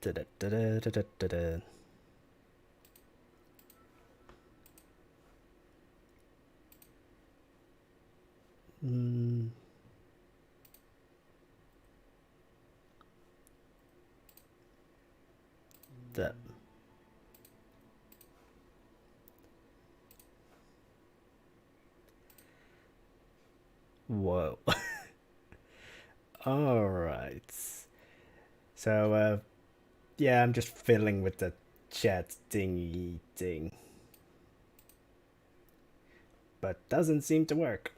Da-da-da-da-da-da-da. That. Whoa. All right. So, yeah, I'm just fiddling with the chat thingy thing, but doesn't seem to work.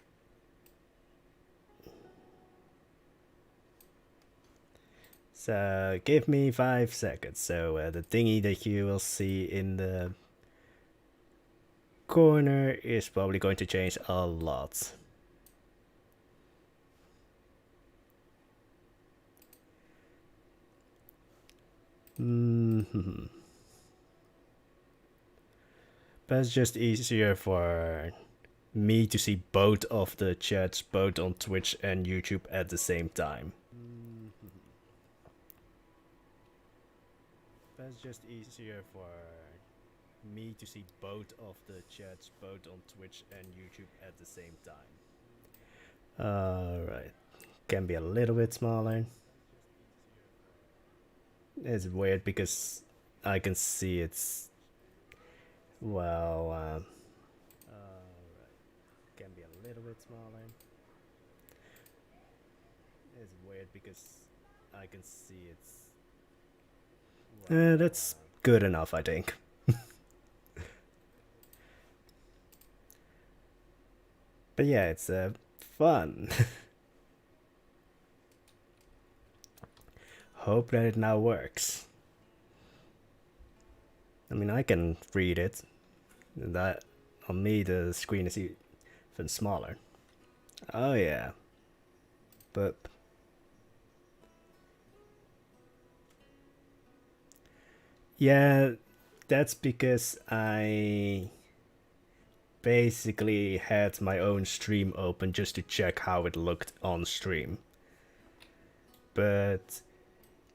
So, give me 5 seconds. So, the thingy that you will see in the corner is probably going to change a lot. But it's just easier for me to see both of the chats, both on Twitch and YouTube at the same time. But it's just easier for me to see both of the chats, both on Twitch and YouTube at the same time. Alright. Can be a little bit smaller. It's weird because I can see it's... Well, alright. Can be a little bit smaller. It's weird because I can see it's... Well, that's good enough, I think. But yeah, it's fun. Hope that it now works. I mean, I can read it. That on me the screen is even smaller. Oh yeah. But yeah, that's because I basically had my own stream open just to check how it looked on stream. But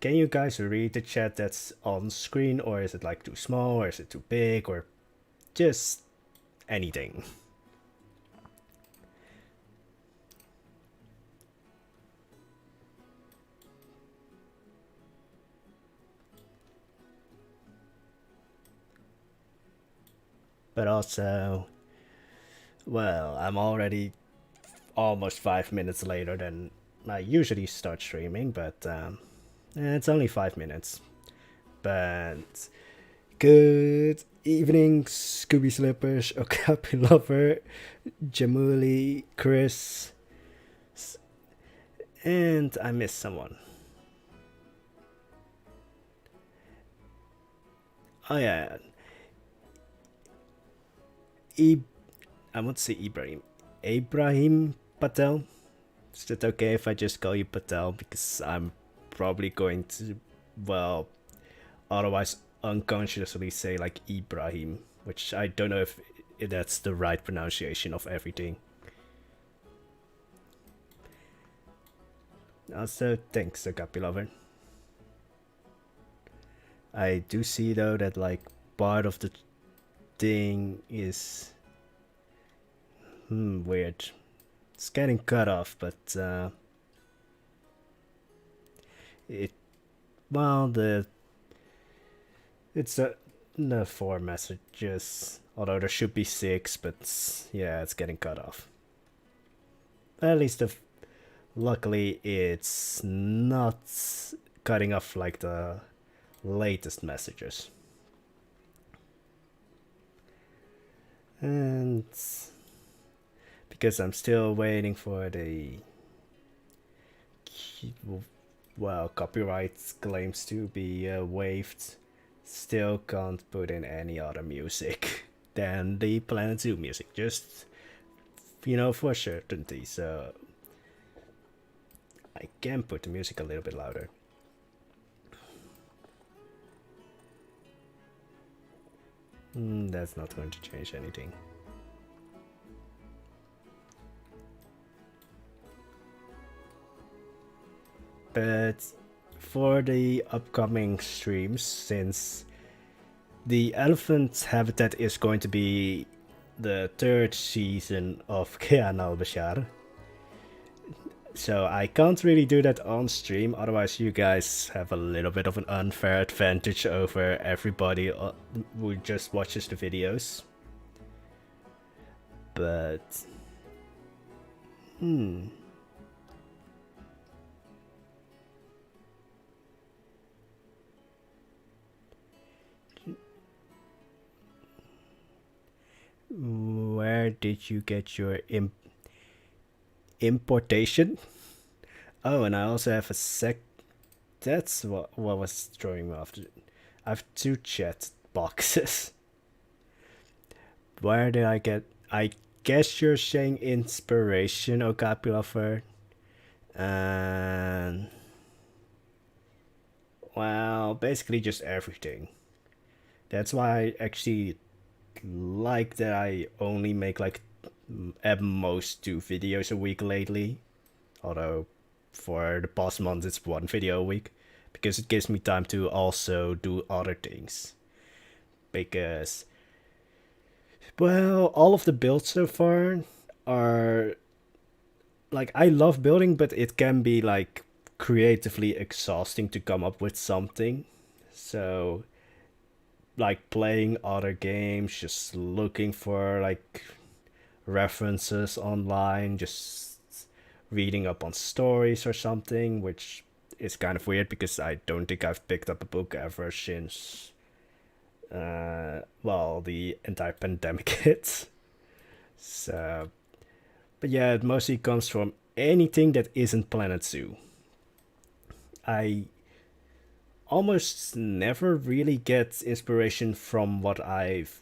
can you guys read the chat that's on screen, or is it like too small, or is it too big, or just anything? But also, well, I'm already almost 5 minutes later than I usually start streaming, but it's only 5 minutes. But good evening, Scooby Slippers, Okapi Lover, Jamuli, Chris, and I missed someone. Oh yeah, I want to say Ibrahim Patel. Is it okay if I just call you Patel, because I'm probably going to, well, otherwise unconsciously say like Ibrahim, which I don't know if that's the right pronunciation of everything. Also, thanks, Agapi Lover. I do see though that like part of the thing is weird. It's getting cut off, but it, well, it's no 4 messages, although there should be 6, but yeah, it's getting cut off. At least luckily it's not cutting off like the latest messages. And because I'm still waiting for the, well, copyright claims to be waived, still can't put in any other music than the Planet Zoo music, just, you know, for certainty. So I can put the music a little bit louder. That's not going to change anything. But for the upcoming streams, since the elephant habitat is going to be the third season of Kayan al-Bashar. So I can't really do that on stream, otherwise you guys have a little bit of an unfair advantage over everybody who just watches the videos. But... where did you get your importation? Oh, and I also have a that's what was throwing me off. I have 2 chat boxes. Where did I get... I guess you're saying inspiration, Okapi Lover. And... well, basically just everything. That's why I actually like that I only make like at most 2 videos a week lately. Although for the past month it's 1 video a week, because it gives me time to also do other things. Because, well, all of the builds so far are like, I love building, but it can be like creatively exhausting to come up with something. So like playing other games, just looking for like references online, just reading up on stories or something, which is kind of weird because I don't think I've picked up a book ever since well, the entire pandemic hit. So, but yeah, it mostly comes from anything that isn't Planet Zoo. I almost never really get inspiration from what I've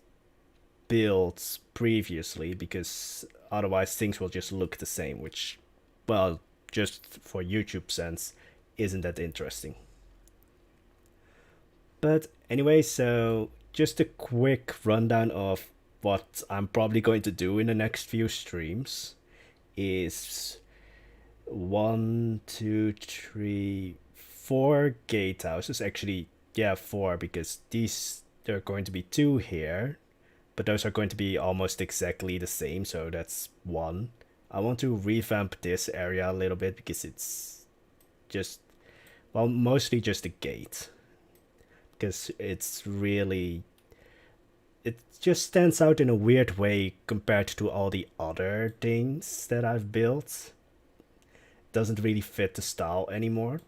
built previously, because otherwise things will just look the same, which, well, just for YouTube sense, isn't that interesting. But anyway, so just a quick rundown of what I'm probably going to do in the next few streams is 1, 2, 3, 4 gatehouses. Actually, yeah, 4, because there are going to be 2 here, but those are going to be almost exactly the same, so that's 1. I want to revamp this area a little bit because it's just, well, mostly just a gate. Because it's really... it just stands out in a weird way compared to all the other things that I've built. It doesn't really fit the style anymore.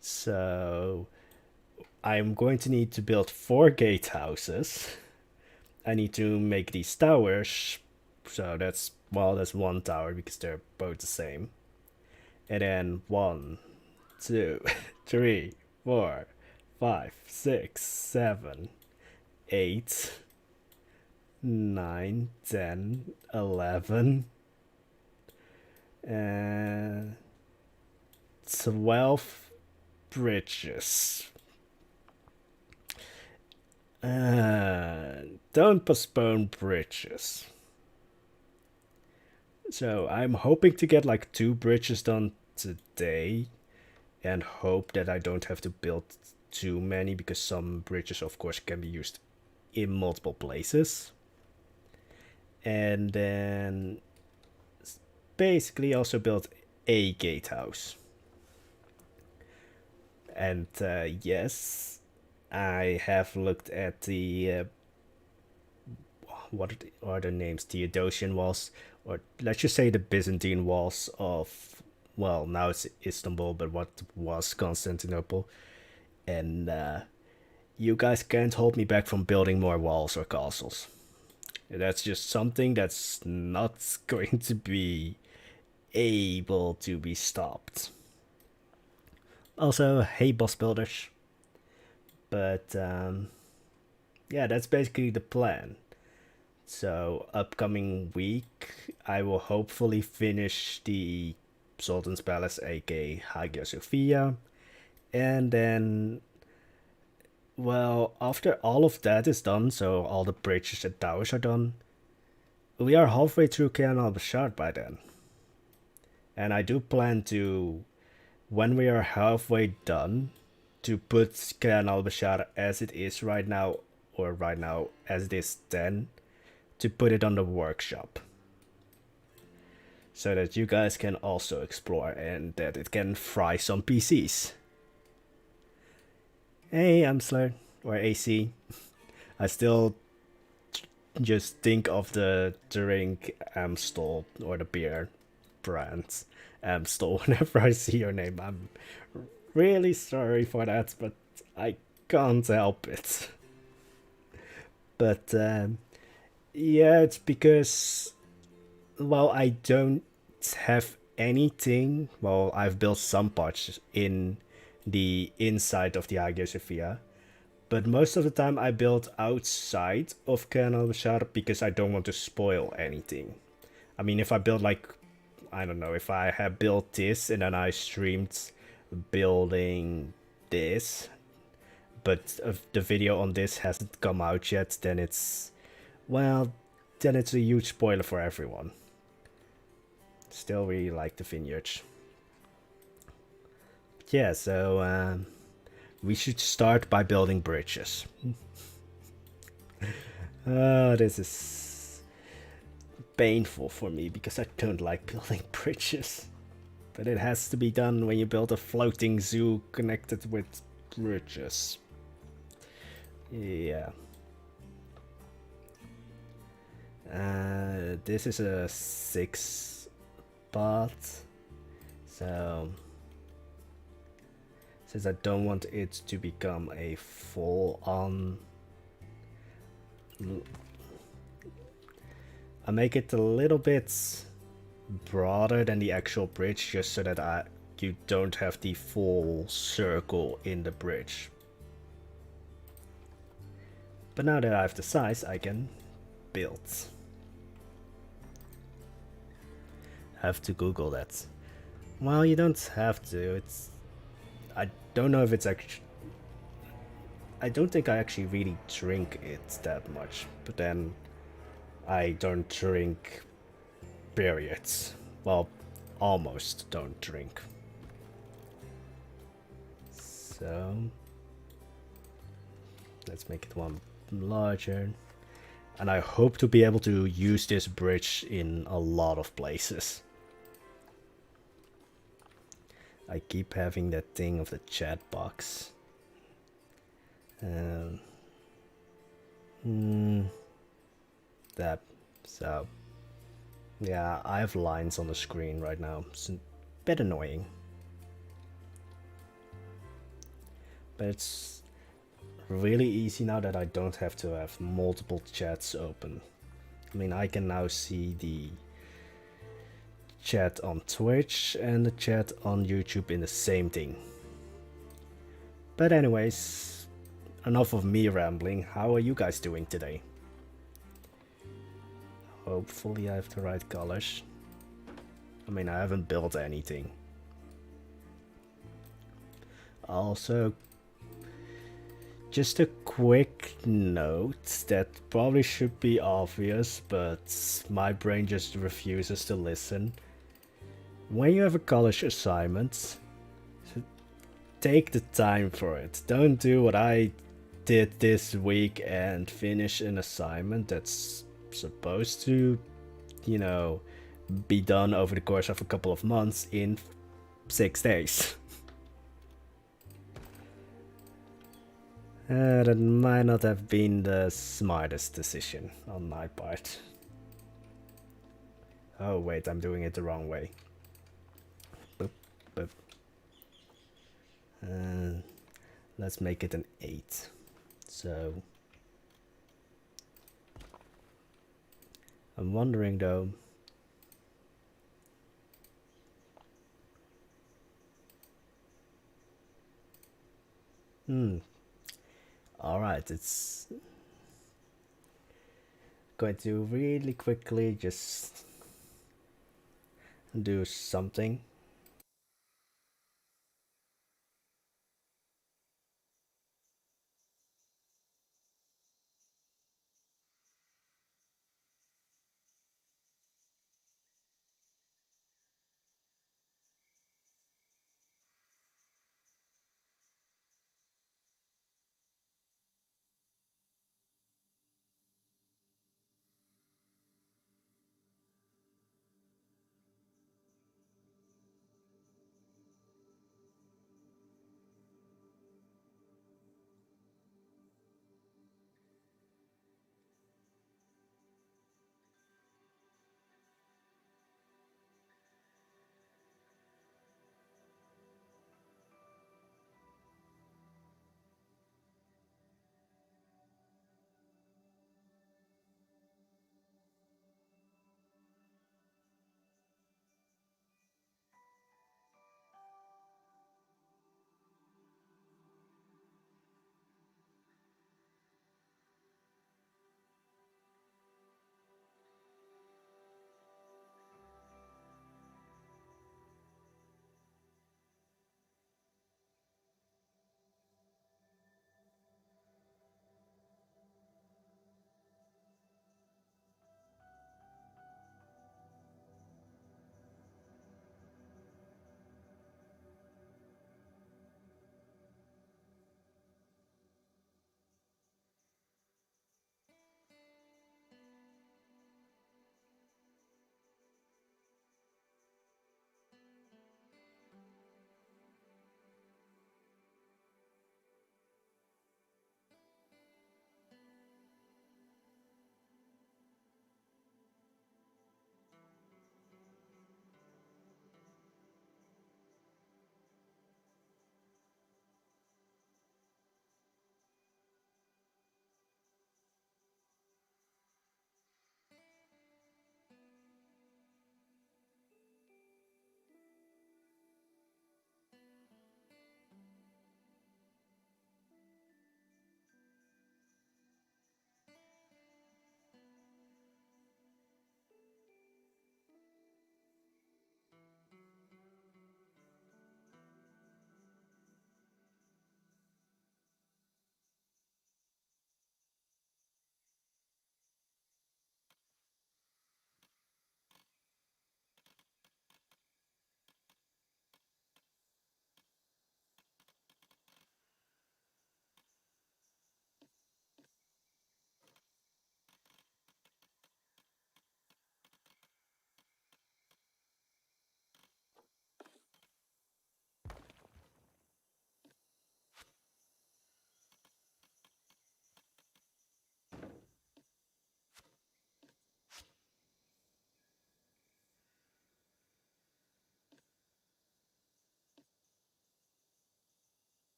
So I'm going to need to build 4 gatehouses. I need to make these towers. So that's, well, that's 1 tower because they're both the same. And then 1, 2, 3, 4, 5, 6, 7, 8, 9, 10, 11, and 12 bridges. Don't postpone bridges. So I'm hoping to get like 2 bridges done today, and hope that I don't have to build too many, because some bridges of course can be used in multiple places. And then basically also build a gatehouse. And yes, I have looked at the what are the names? Theodosian walls, or let's just say the Byzantine walls of, well, now it's Istanbul, but what was Constantinople. And you guys can't hold me back from building more walls or castles. That's just something that's not going to be able to be stopped. Also, hey boss builders. But yeah, that's basically the plan. So upcoming week I will hopefully finish the Sultan's Palace, aka Hagia Sophia. And then, well, after all of that is done, so all the bridges and towers are done, we are halfway through Kayan al-Bashar by then. And I do plan to when we are halfway done, to put Kayan al-Bashar as it is right now, or right now as it is then, to put it on the workshop. So that you guys can also explore and that it can fry some PCs. Hey, Amsler, or AC. I still just think of the drink Amstel or the beer brand Amstel whenever I see your name. I'm really sorry for that, but I can't help it. But yeah, it's because, well, I don't have anything. Well, I've built some parts in the inside of the Hagia Sophia, but most of the time I build outside of Kayan al-Bashar because I don't want to spoil anything. I mean, if I build like, I don't know, if I have built this and then I streamed building this, but if the video on this hasn't come out yet, then it's, well, then it's a huge spoiler for everyone. Still really like the vineyards. Yeah, so we should start by building bridges. This is painful for me because I don't like building bridges. But it has to be done when you build a floating zoo connected with bridges. Yeah. This is a 6 path. So since I don't want it to become a full-on, I make it a little bit broader than the actual bridge, just so that you don't have the full circle in the bridge. But now that I have the size, I can build. Have to Google that. Well, you don't have to. It's, I don't know if it's actually, I don't think I actually really drink it that much, but then I don't drink, periods. Well, almost don't drink. So let's make it one larger. And I hope to be able to use this bridge in a lot of places. I keep having that thing of the chat box. That. So, yeah, I have lines on the screen right now. It's a bit annoying. But it's really easy now that I don't have to have multiple chats open. I mean, I can now see the chat on Twitch and the chat on YouTube in the same thing. But anyways, enough of me rambling. How are you guys doing today? Hopefully I have the right colors. I mean, I haven't built anything. Also, just a quick note that probably should be obvious, but my brain just refuses to listen. When you have a college assignment, take the time for it. Don't do what I did this week and finish an assignment that's supposed to, you know, be done over the course of a couple of months in 6 days. That might not have been the smartest decision on my part. Oh wait, I'm doing it the wrong way. Boop, boop. Let's make it an 8. So I'm wondering though. Alright, it's going to really quickly just do something.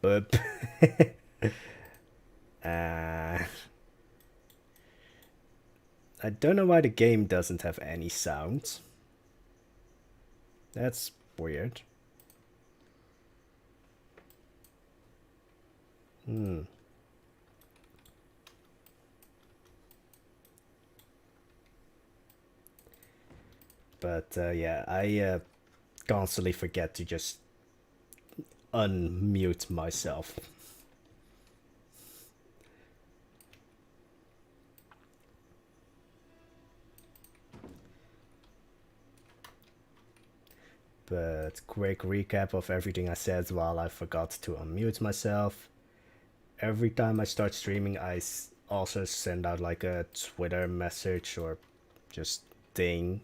But uh, I don't know why the game doesn't have any sounds. That's weird. But yeah, I constantly forget to just unmute myself. But quick recap of everything I said while I forgot to unmute myself. Every time I start streaming, I also send out like a Twitter message or just thing.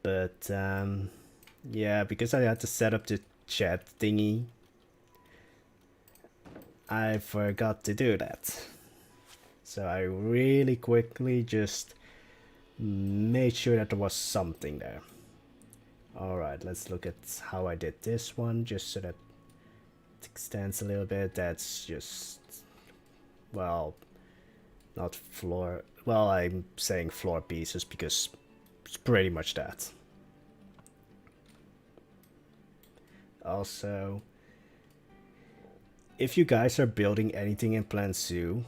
But yeah, because I had to set up the chat thingy, I forgot to do that. So I really quickly just made sure that there was something there. Alright, let's look at how I did this one, just so that it extends a little bit. That's just, well, not floor, well, I'm saying floor pieces because it's pretty much that. Also, if you guys are building anything in Plan Zoo,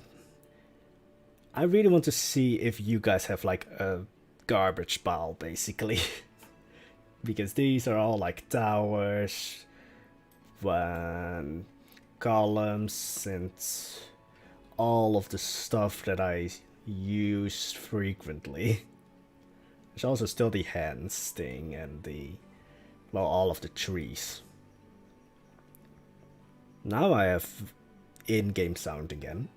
I really want to see if you guys have like a garbage pile, basically. Because these are all like towers, columns, and all of the stuff that I use frequently. There's also still the hands thing and the, well, all of the trees. Now I have in-game sound again.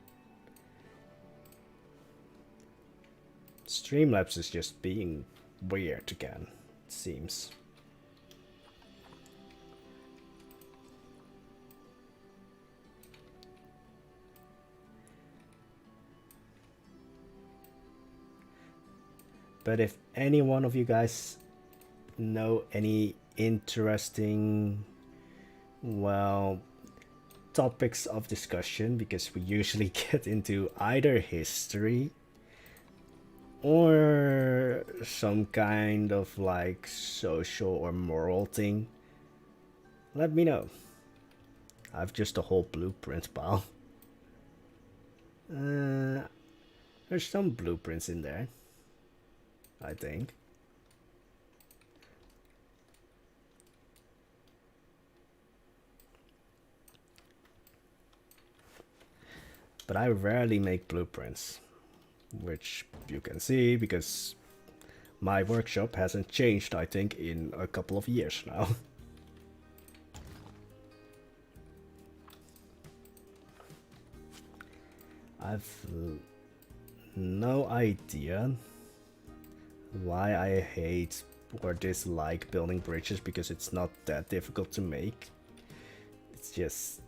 Streamlabs is just being weird again, it seems. But if any one of you guys know any interesting, well, topics of discussion, because we usually get into either history or some kind of like social or moral thing, let me know. I've just a whole blueprint pile. There's some blueprints in there, I think. But I rarely make blueprints, which you can see because my workshop hasn't changed, I think, in a couple of years now. I've no idea why I hate or dislike building bridges, because it's not that difficult to make. It's just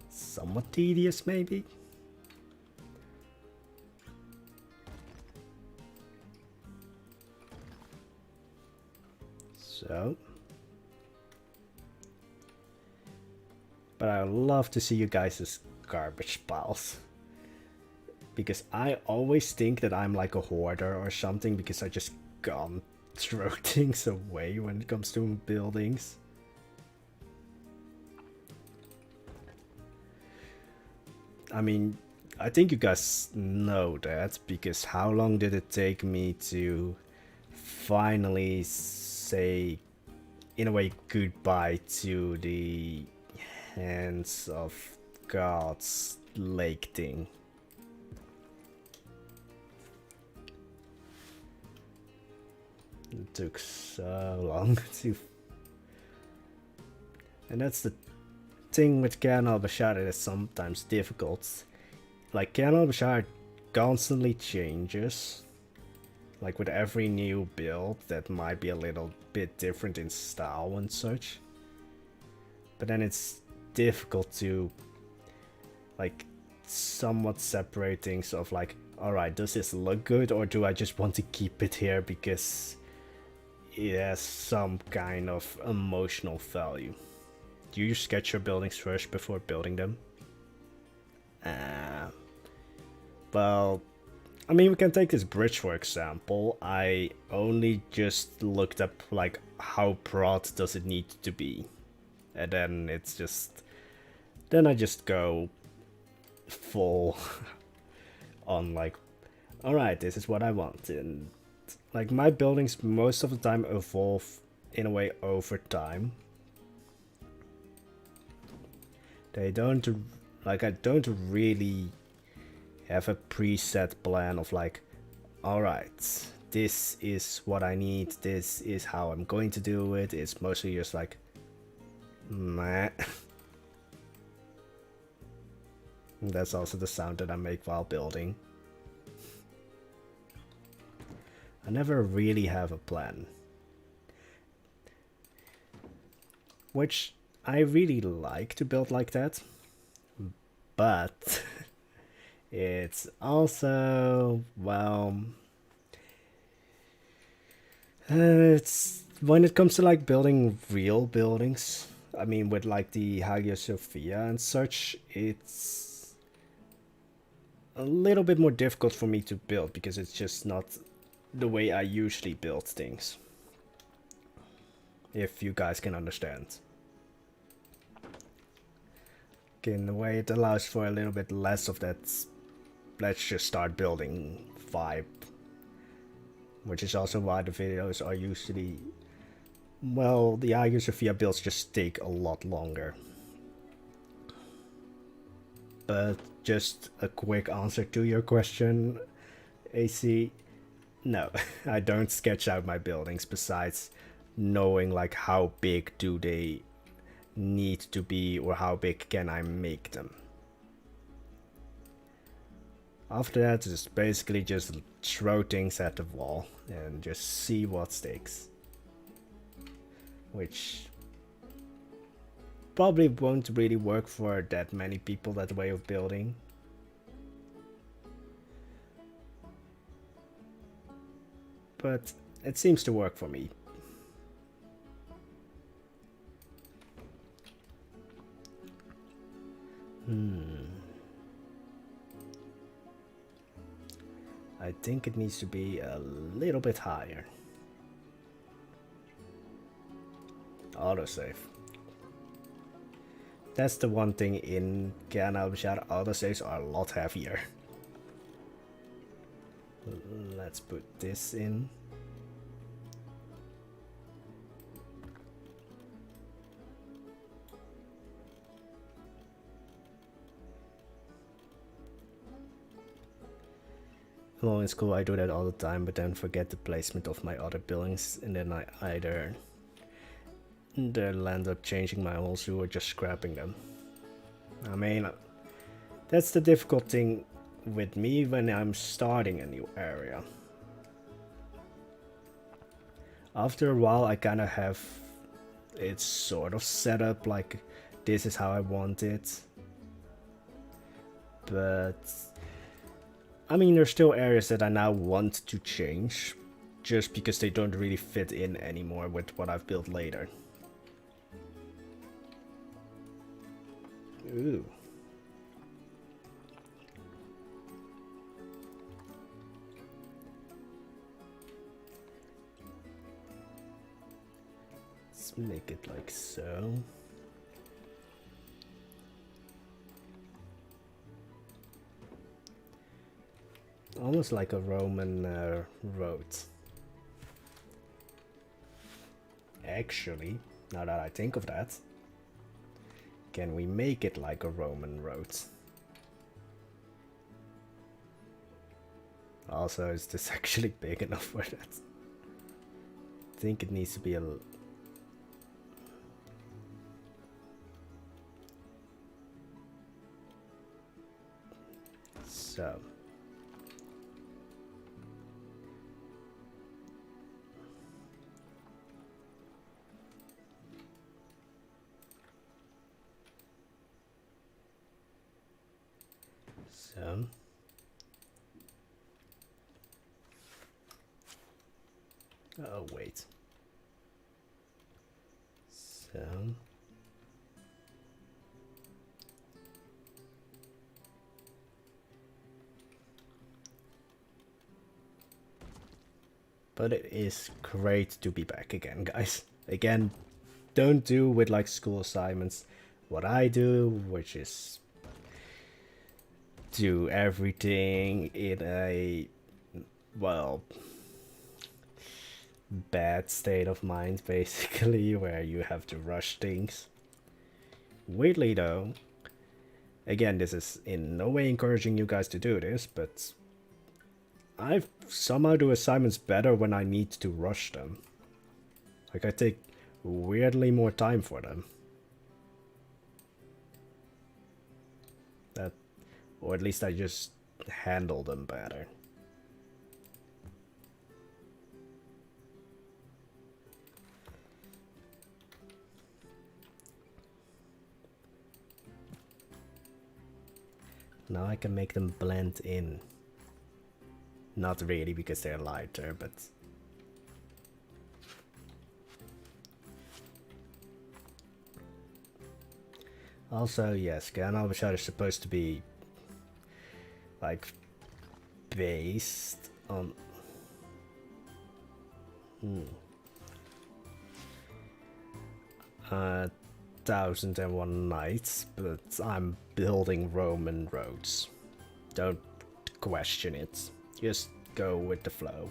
somewhat tedious, maybe. So, but I love to see you guys' garbage piles, because I always think that I'm like a hoarder or something, because I just can't throw things away when it comes to buildings. I mean, I think you guys know that, because how long did it take me to finally say, in a way, goodbye to the Hands of Gods lake thing? It took so long to... And that's the thing with Kayan al-Bashar, that is sometimes difficult. Like, Kayan al-Bashar constantly changes. Like, with every new build that might be a little bit different in style and such. But then it's difficult to, like, somewhat separate things of like, alright, does this look good, or do I just want to keep it here because it has some kind of emotional value? Do you sketch your buildings first before building them? Well, I mean, we can take this bridge for example. I only just looked up like how broad does it need to be, and then it's just, then I just go full on like, all right, this is what I want. And like my buildings most of the time evolve in a way over time. They don't, like, I don't really have a preset plan of like, alright, this is what I need, this is how I'm going to do it. It's mostly just like, meh. That's also the sound that I make while building. I never really have a plan. Which I really like to build like that. But it's also, well, it's when it comes to like building real buildings, I mean with like the Hagia Sophia and such, it's a little bit more difficult for me to build because it's just not the way I usually build things. If you guys can understand. In a way it allows for a little bit less of that let's just start building vibe. Which is also why the videos are usually, well, the Hagia Sophia builds just take a lot longer. But just a quick answer to your question, AC, no, I don't sketch out my buildings besides knowing like how big do they need to be or how big can I make them. After that, it's basically just throw things at the wall and just see what sticks. Which probably won't really work for that many people, that way of building. But it seems to work for me. I think it needs to be a little bit higher. Autosave. That's the one thing in Kayan al-Bashar, autosaves are a lot heavier. Let's put this in. Well, in school I do that all the time, but then forget the placement of my other buildings, and then I either land up changing my whole zoo or just scrapping them. I mean, that's the difficult thing with me when I'm starting a new area. After a while I kind of have it sort of set up, like this is how I want it. But I mean, there's still areas that I now want to change, just because they don't really fit in anymore with what I've built later. Ooh. Let's make it like so. Almost like a Roman road. Actually, now that I think of that, can we make it like a Roman road? Also, is this actually big enough for that? I think it needs to be a... So... Oh, wait. So... But it is great to be back again, guys. Again, don't do with like school assignments what I do, which is do everything in a, well, bad state of mind, basically, where you have to rush things. Weirdly though, again, this is in no way encouraging you guys to do this, but I somehow do assignments better when I need to rush them. Like, I take weirdly more time for them. That, or at least I just handle them better. Now I can make them blend in. Not really, because they're lighter, but... Also, yes, Kayan al-Bashar is supposed to be... like... based on... 1001 Nights, but I'm building Roman roads. Don't question it. Just go with the flow.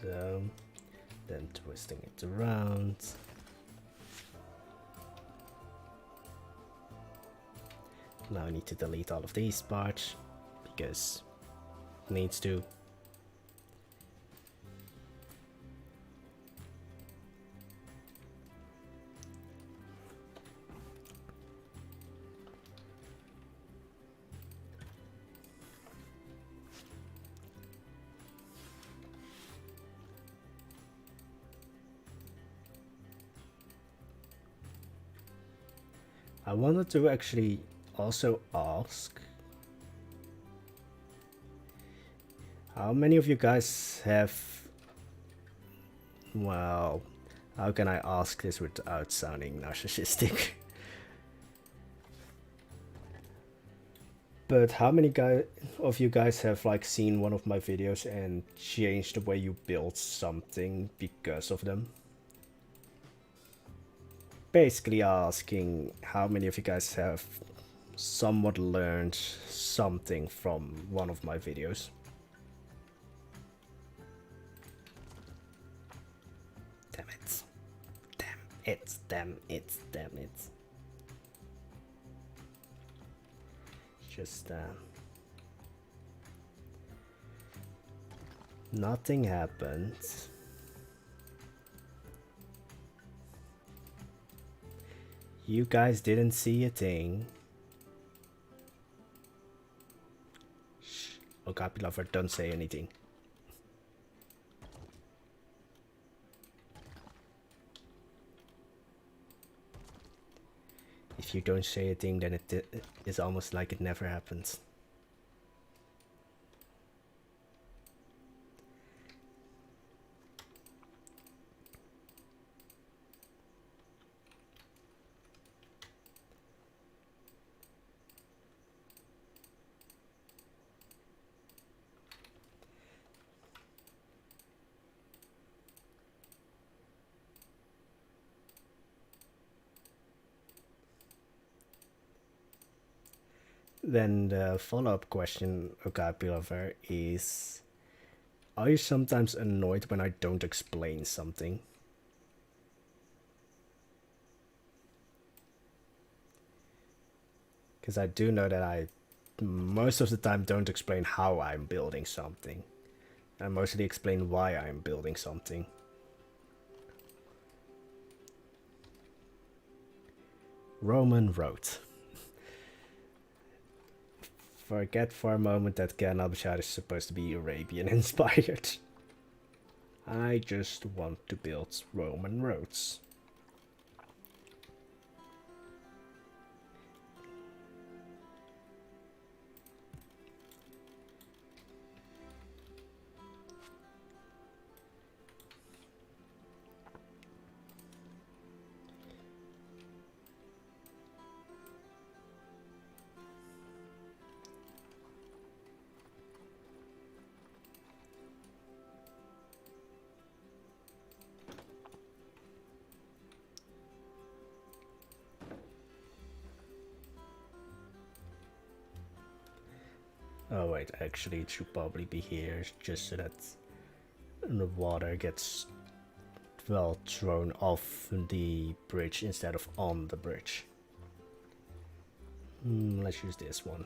So, then twisting it around. Now I need to delete all of these parts, because it needs to. I wanted to actually also ask, how many of you guys have, well, how can I ask this without sounding narcissistic? But how many of you guys have like seen one of my videos and changed the way you build something because of them? Basically asking how many of you guys have somewhat learned something from one of my videos. Damn it. Damn it. Damn it. Damn it. Just nothing happened. You guys didn't see a thing. Shh. Oh, copy lover, don't say anything. If you don't say a thing, then it is almost like it never happens. Then the follow-up question, Okapi lover, is, are you sometimes annoyed when I don't explain something? Because I do know that I most of the time don't explain how I'm building something. I mostly explain why I'm building something. Roman road. Forget for a moment that Kayan al-Bashar is supposed to be Arabian inspired. I just want to build Roman roads. Oh wait, actually it should probably be here, just so that the water gets, well, thrown off the bridge instead of on the bridge. Let's use this one.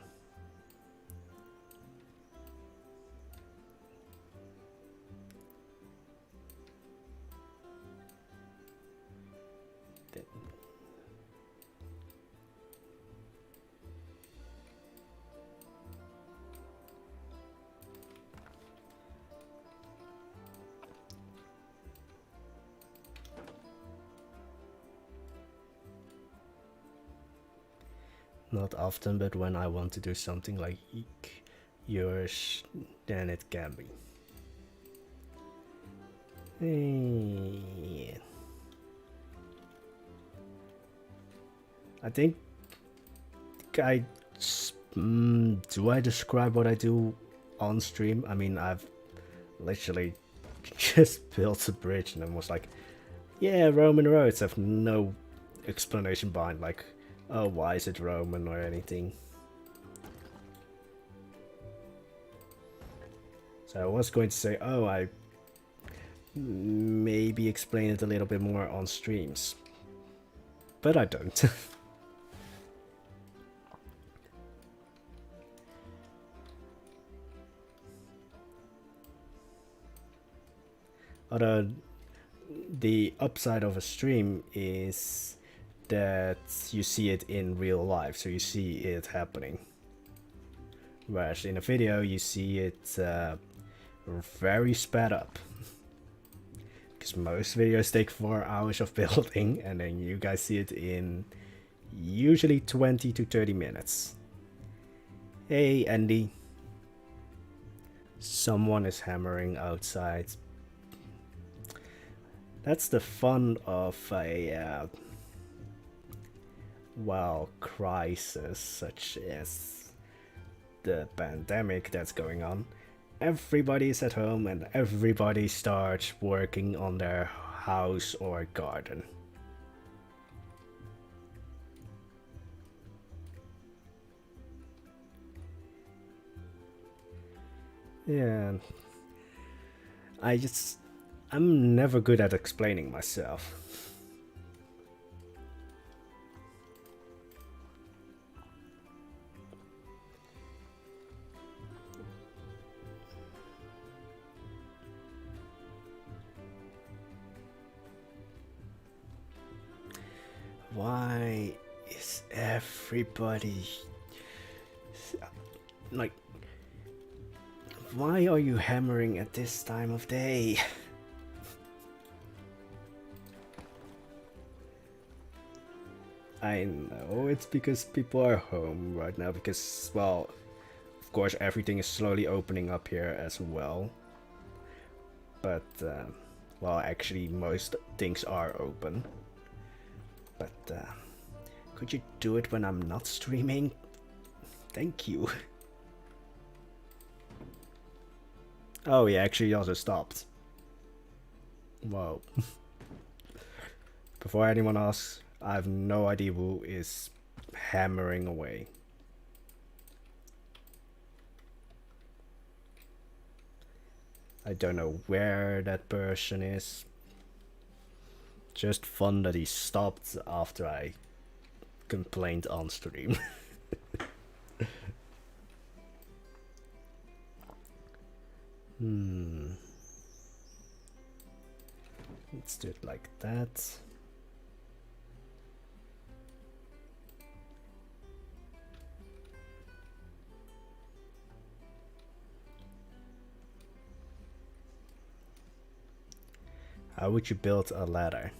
Not often, but when I want to do something like yours, then it can be. I think do I describe what I do on stream? I mean, I've literally just built a bridge and I was like, yeah, Roman roads. Have no explanation behind, like, oh, why is it Roman or anything. So I was going to say, oh, I maybe explain it a little bit more on streams, but I don't. Although the upside of a stream is that you see it in real life, so you see it happening. Whereas in a video, you see it very sped up. Because most videos take 4 hours of building, and then you guys see it in usually 20 to 30 minutes. Hey, Andy. Someone is hammering outside. That's the fun of a, well, crisis such as the pandemic that's going on. Everybody's at home and everybody starts working on their house or garden. Yeah, I'm never good at explaining myself. Why is everybody like, why are you hammering at this time of day? I know it's because people are home right now, because, well, of course everything is slowly opening up here as well. But, well, actually most things are open. But, could you do it when I'm not streaming? Thank you. Oh, he actually also stopped. Whoa. Before anyone asks, I have no idea who is hammering away. I don't know where that person is. Just fun that he stopped after I complained on stream. Let's do it like that. How would you build a ladder?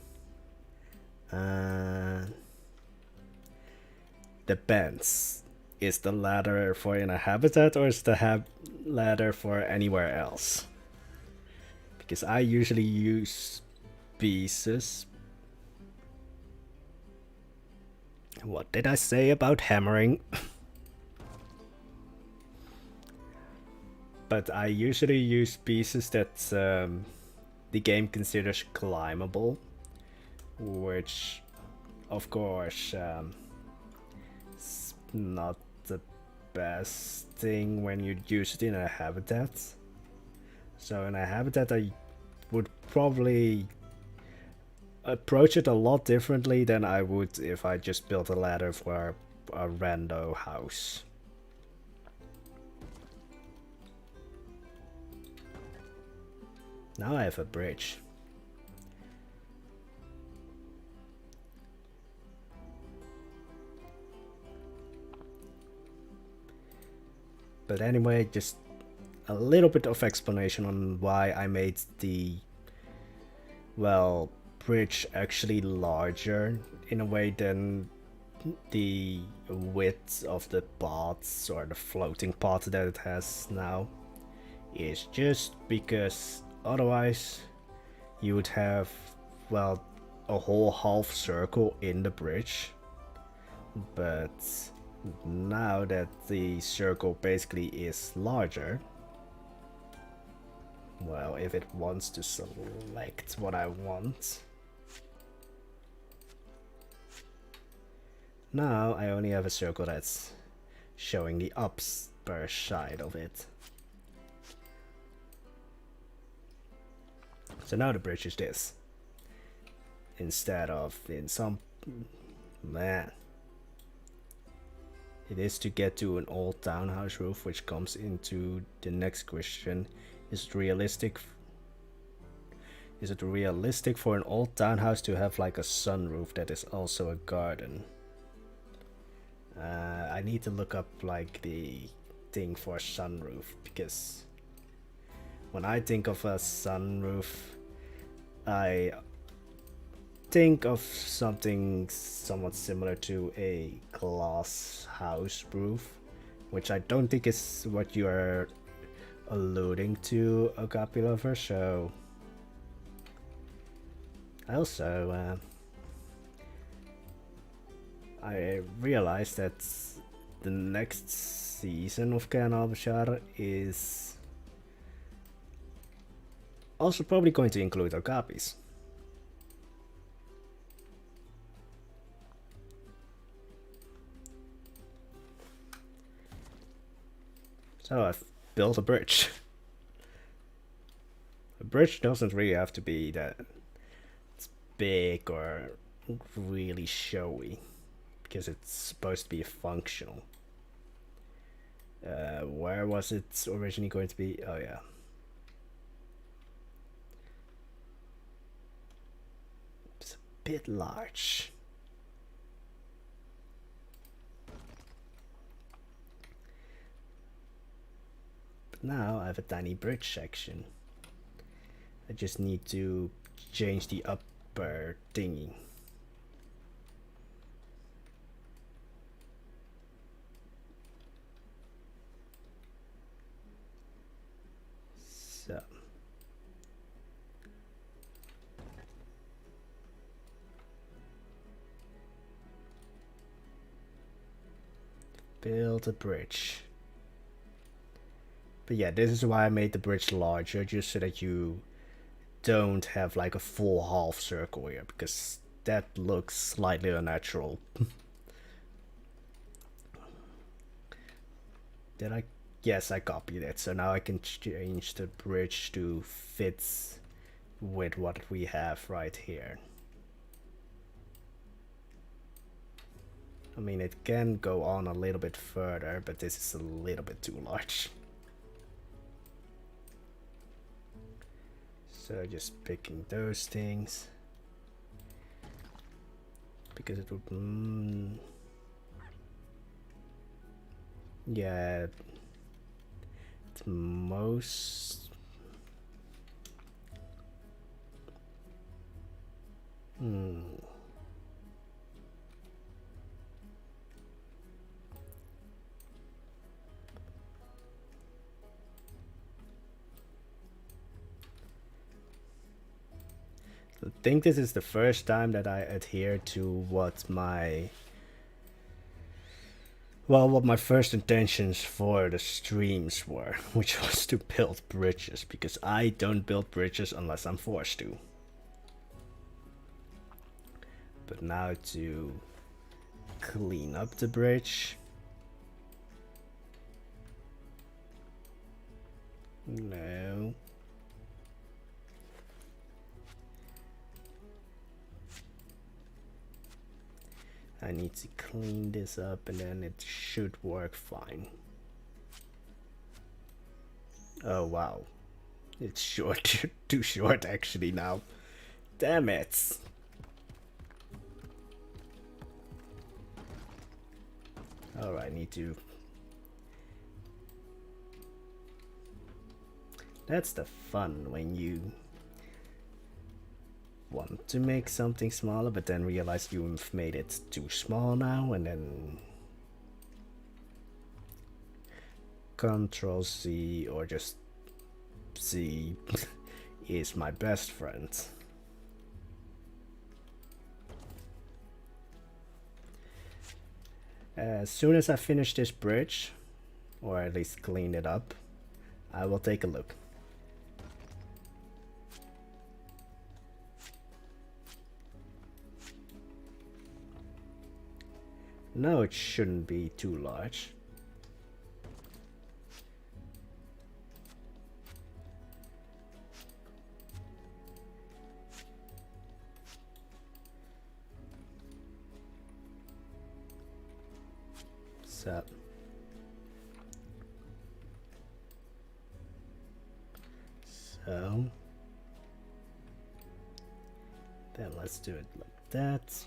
Depends. Is the ladder for in a habitat or is the ladder for anywhere else? Because I usually use pieces. What did I say about hammering? But I usually use pieces that the game considers climbable, which of course is not the best thing when you use it in a habitat. So in a habitat I would probably approach it a lot differently than I would if I just built a ladder for a rando house. Now I have a bridge. But anyway, just a little bit of explanation on why I made the, well, bridge actually larger in a way than the width of the paths or the floating path that it has now. Is just because otherwise you would have, well, a whole half circle in the bridge. But now that the circle basically is larger, well, if it wants to select what I want, now I only have a circle that's showing the upper side of it. So now the bridge is this, instead of in some, man. It is to get to an old townhouse roof, which comes into the next question. Is it realistic for an old townhouse to have like a sunroof that is also a garden? I need to look up like the thing for sunroof, because when I think of a sunroof, I think of something somewhat similar to a glass house roof, which I don't think is what you are alluding to, Okapi Lover. So also I realized that the next season of Kayan al-Bashar is also probably going to include Okapis. So I've built a bridge. A bridge doesn't really have to be that it's big or really showy, because it's supposed to be functional. Where was it originally going to be? Oh yeah. It's a bit large. Now I have a tiny bridge section. I just need to change the upper thingy. So build a bridge. But yeah, this is why I made the bridge larger, just so that you don't have like a full half circle here, because that looks slightly unnatural. Did I? Yes, I copied it, so now I can change the bridge to fit with what we have right here. I mean, it can go on a little bit further, but this is a little bit too large. So just picking those things, because it would, yeah, it's most, I think this is the first time that I adhere to what my, well, what my first intentions for the streams were, which was to build bridges, because I don't build bridges unless I'm forced to. But now to clean up the bridge. No. I need to clean this up and then it should work fine. Oh wow. It's short. Too short actually now. Damn it. Alright, need to... That's the fun when you want to make something smaller but then realize you've made it too small now, and then Control C or just C is my best friend. As soon as I finish this bridge, or at least clean it up, I will take a look. No, it shouldn't be too large. So then let's do it like that.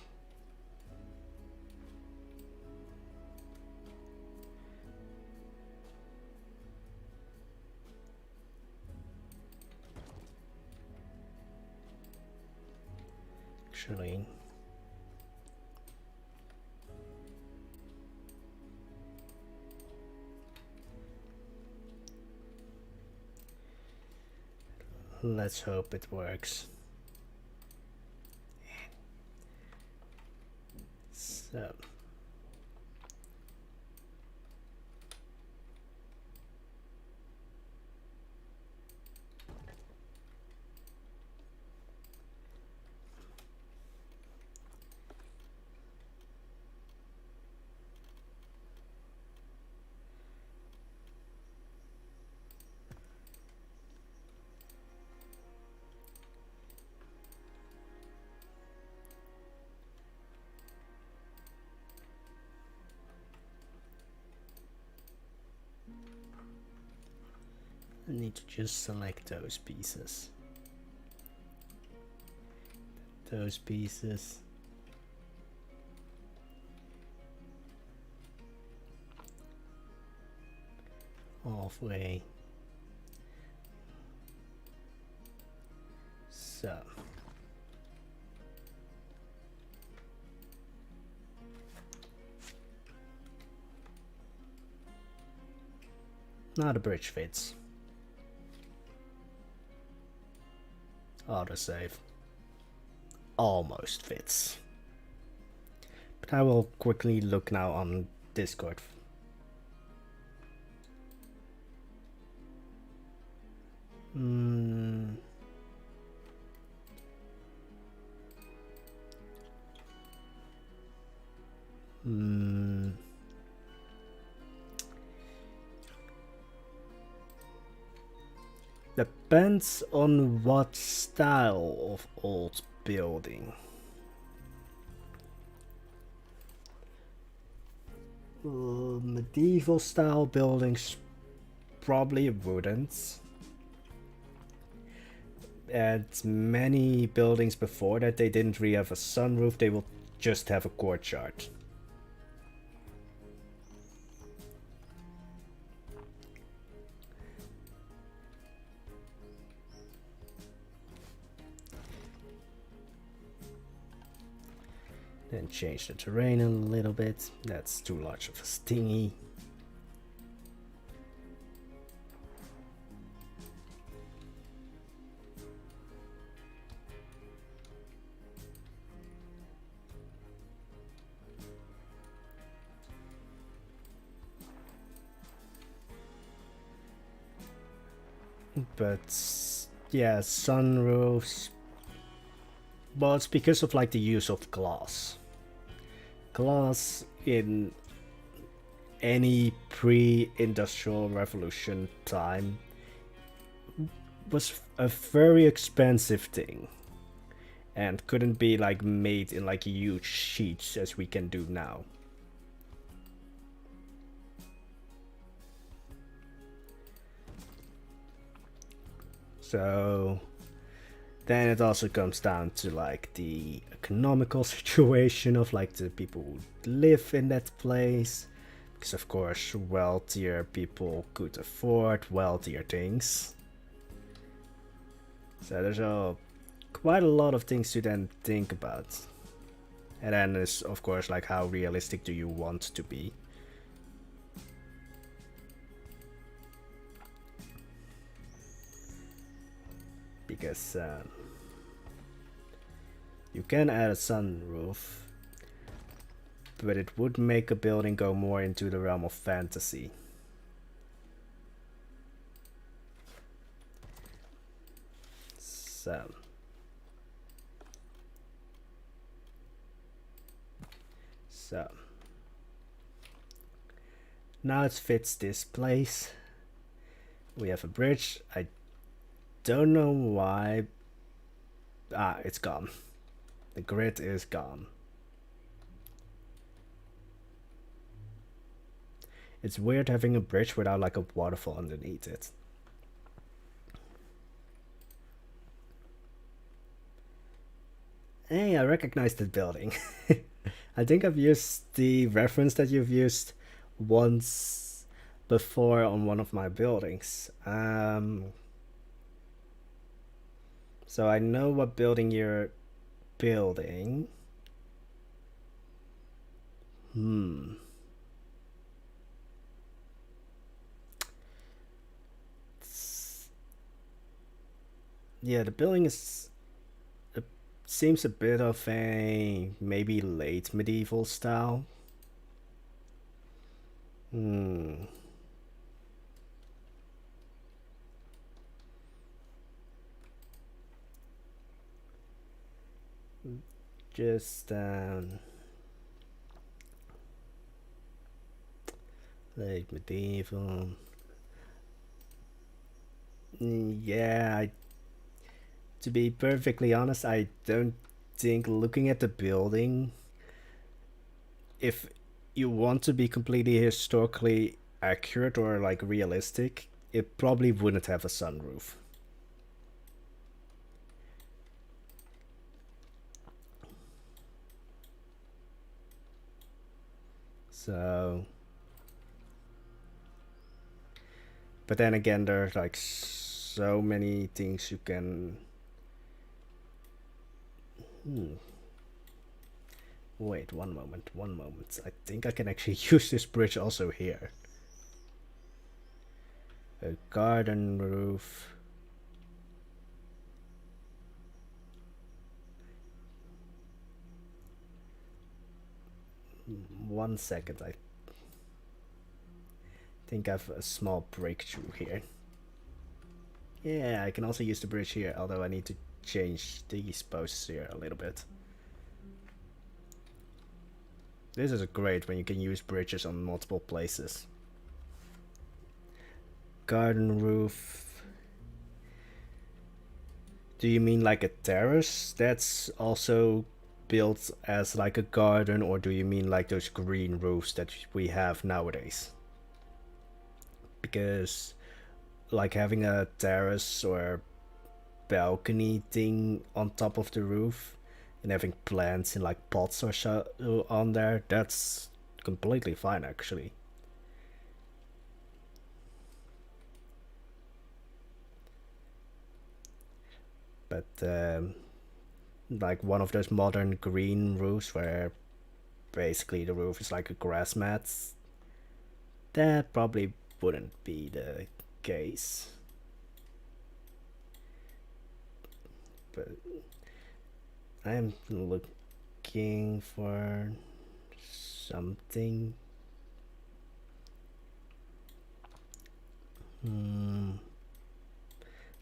Actually, let's hope it works. So I need to just select those pieces. Those pieces. Halfway. So. Now the bridge fits. Autosave. Almost fits. But I will quickly look now on Discord. Depends on what style of old building. Medieval style buildings probably wouldn't. And many buildings before that, they didn't really have a sunroof, they will just have a courtyard. Then change the terrain a little bit. That's too large of a stingy. But yeah, sunroofs. Well, it's because of like the use of glass. Glass in any pre-industrial revolution time was a very expensive thing and couldn't be like made in like huge sheets as we can do now. So then it also comes down to like the economical situation of like the people who live in that place, because of course wealthier people could afford wealthier things. So there's quite a lot of things to then think about. And then there's of course like how realistic do you want to be. Because you can add a sunroof, but it would make a building go more into the realm of fantasy. So now it fits this place. We have a bridge. I don't know why. Ah, it's gone. The grid is gone. It's weird having a bridge without like a waterfall underneath it. Hey, I recognize the building. I think I've used the reference that you've used once before on one of my buildings. So I know what building you're building. Yeah, the building is seems a bit of a maybe late medieval style. Just late medieval. Yeah, to be perfectly honest, I don't think looking at the building, if you want to be completely historically accurate or like realistic, it probably wouldn't have a sunroof. So, but then again, there's like so many things you can. Wait, one moment. I think I can actually use this bridge also here. A garden roof. One second, I think I have a small breakthrough here. Yeah, I can also use the bridge here, although I need to change these posts here a little bit. This is great when you can use bridges on multiple places. Garden roof. Do you mean like a terrace that's also built as like a garden, or do you mean like those green roofs that we have nowadays? Because like having a terrace or balcony thing on top of the roof and having plants in like pots or so on there, that's completely fine actually. But like one of those modern green roofs where basically the roof is like a grass mat, that probably wouldn't be the case. But I am looking for something.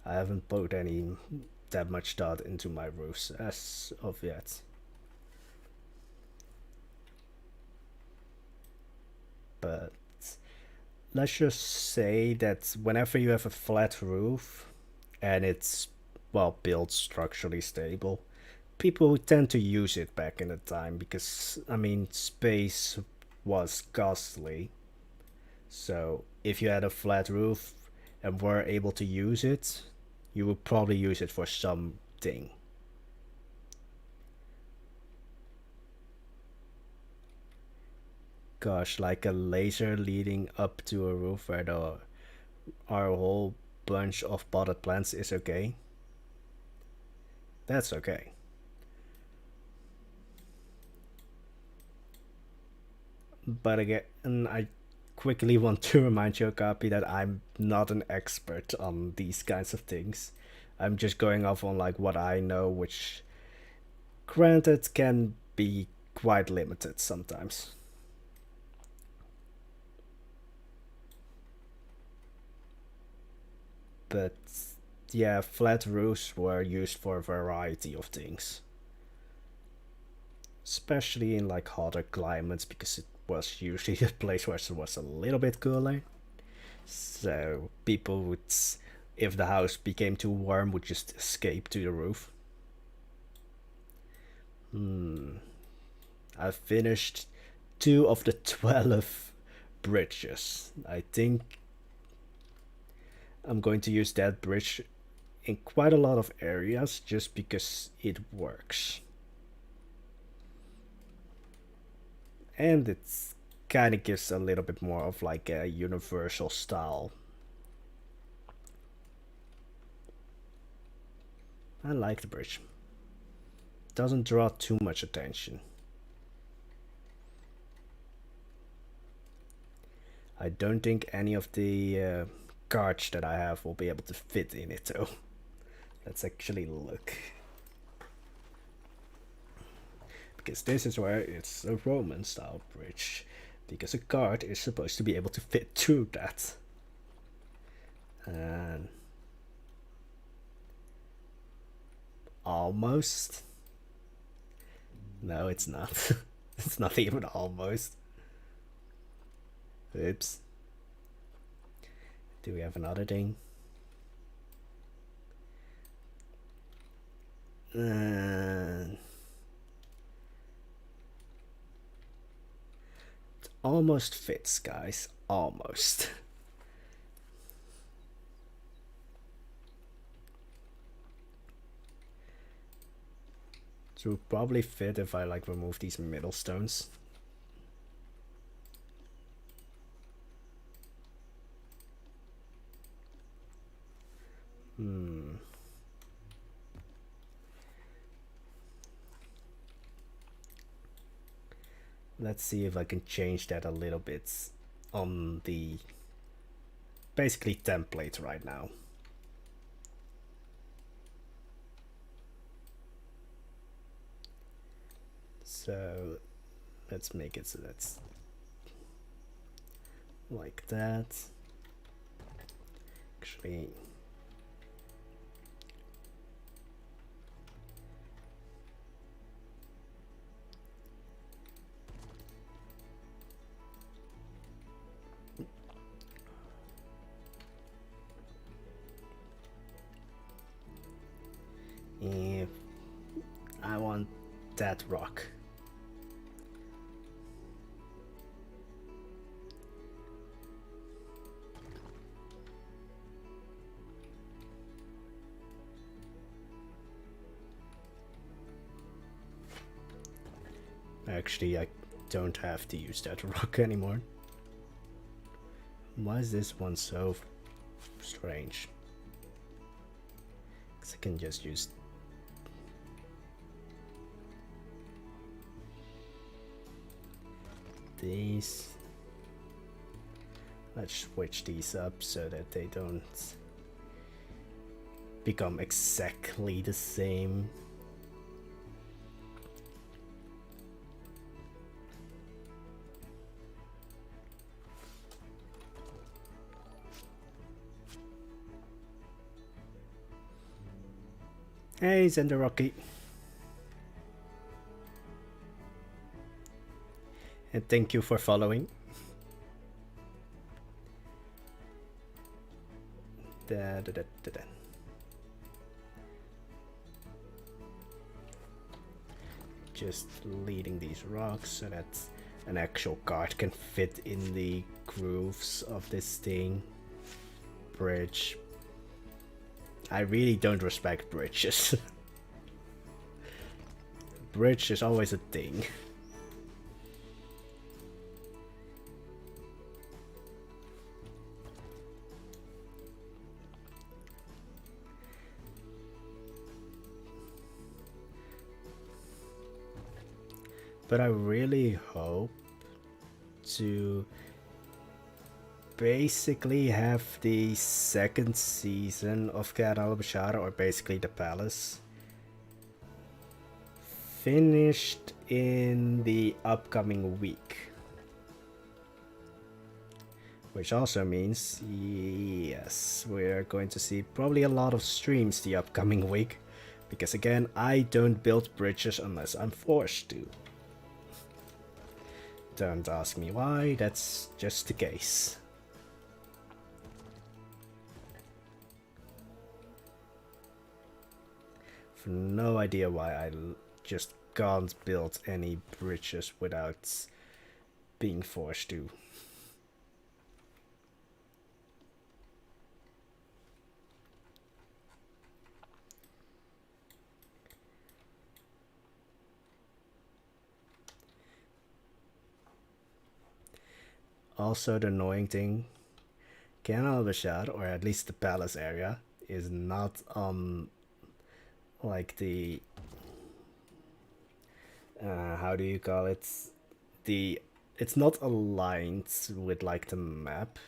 I haven't put any that much thought into my roofs as of yet. But let's just say that whenever you have a flat roof, and it's, well, built structurally stable. People tend to use it back in the time because, I mean, space was costly. So if you had a flat roof and were able to use it, you would probably use it for something. Gosh, like a laser leading up to a roof where there are a whole bunch of potted plants is okay. That's okay. But again, I quickly want to remind you, Okapi, that I'm not an expert on these kinds of things. I'm just going off on like what I know, which granted can be quite limited sometimes. But yeah, flat roofs were used for a variety of things, especially in like hotter climates because it was usually a place where it was a little bit cooler. So people would, if the house became too warm, would just escape to the roof. I've finished 2 of the 12 bridges. I think I'm going to use that bridge in quite a lot of areas just because it works. And it's kind of gives a little bit more of like a universal style. I like the bridge. Doesn't draw too much attention. I don't think any of the cards that I have will be able to fit in it though. Let's actually look. Because this is where it's a Roman style bridge. Because a card is supposed to be able to fit through that. And almost. No, it's not. It's not even almost. Oops. Do we have another thing? It almost fits, guys. Almost. It would probably fit if I like remove these middle stones. Let's see if I can change that a little bit on the basically template right now. So let's make it so that's like that. Actually, if I want that rock. Actually, I don't have to use that rock anymore. Why is this one so strange? Because I can just use these. Let's switch these up so that they don't become exactly the same. Hey, Zender Rocky. And thank you for following. just leading these rocks so that an actual cart can fit in the grooves of this thing. Bridge. I really don't respect bridges. Bridge is always a thing. But I really hope to basically have the second season of Kayan al-Bashar, or basically the palace, finished in the upcoming week. Which also means, yes, we're going to see probably a lot of streams the upcoming week. Because again, I don't build bridges unless I'm forced to. Don't ask me why, that's just the case. I've no idea why I just can't build any bridges without being forced to. Also, the annoying thing, Kayan al-Bashar, or at least the palace area, is not on like the how do you call it? It's not aligned with like the map.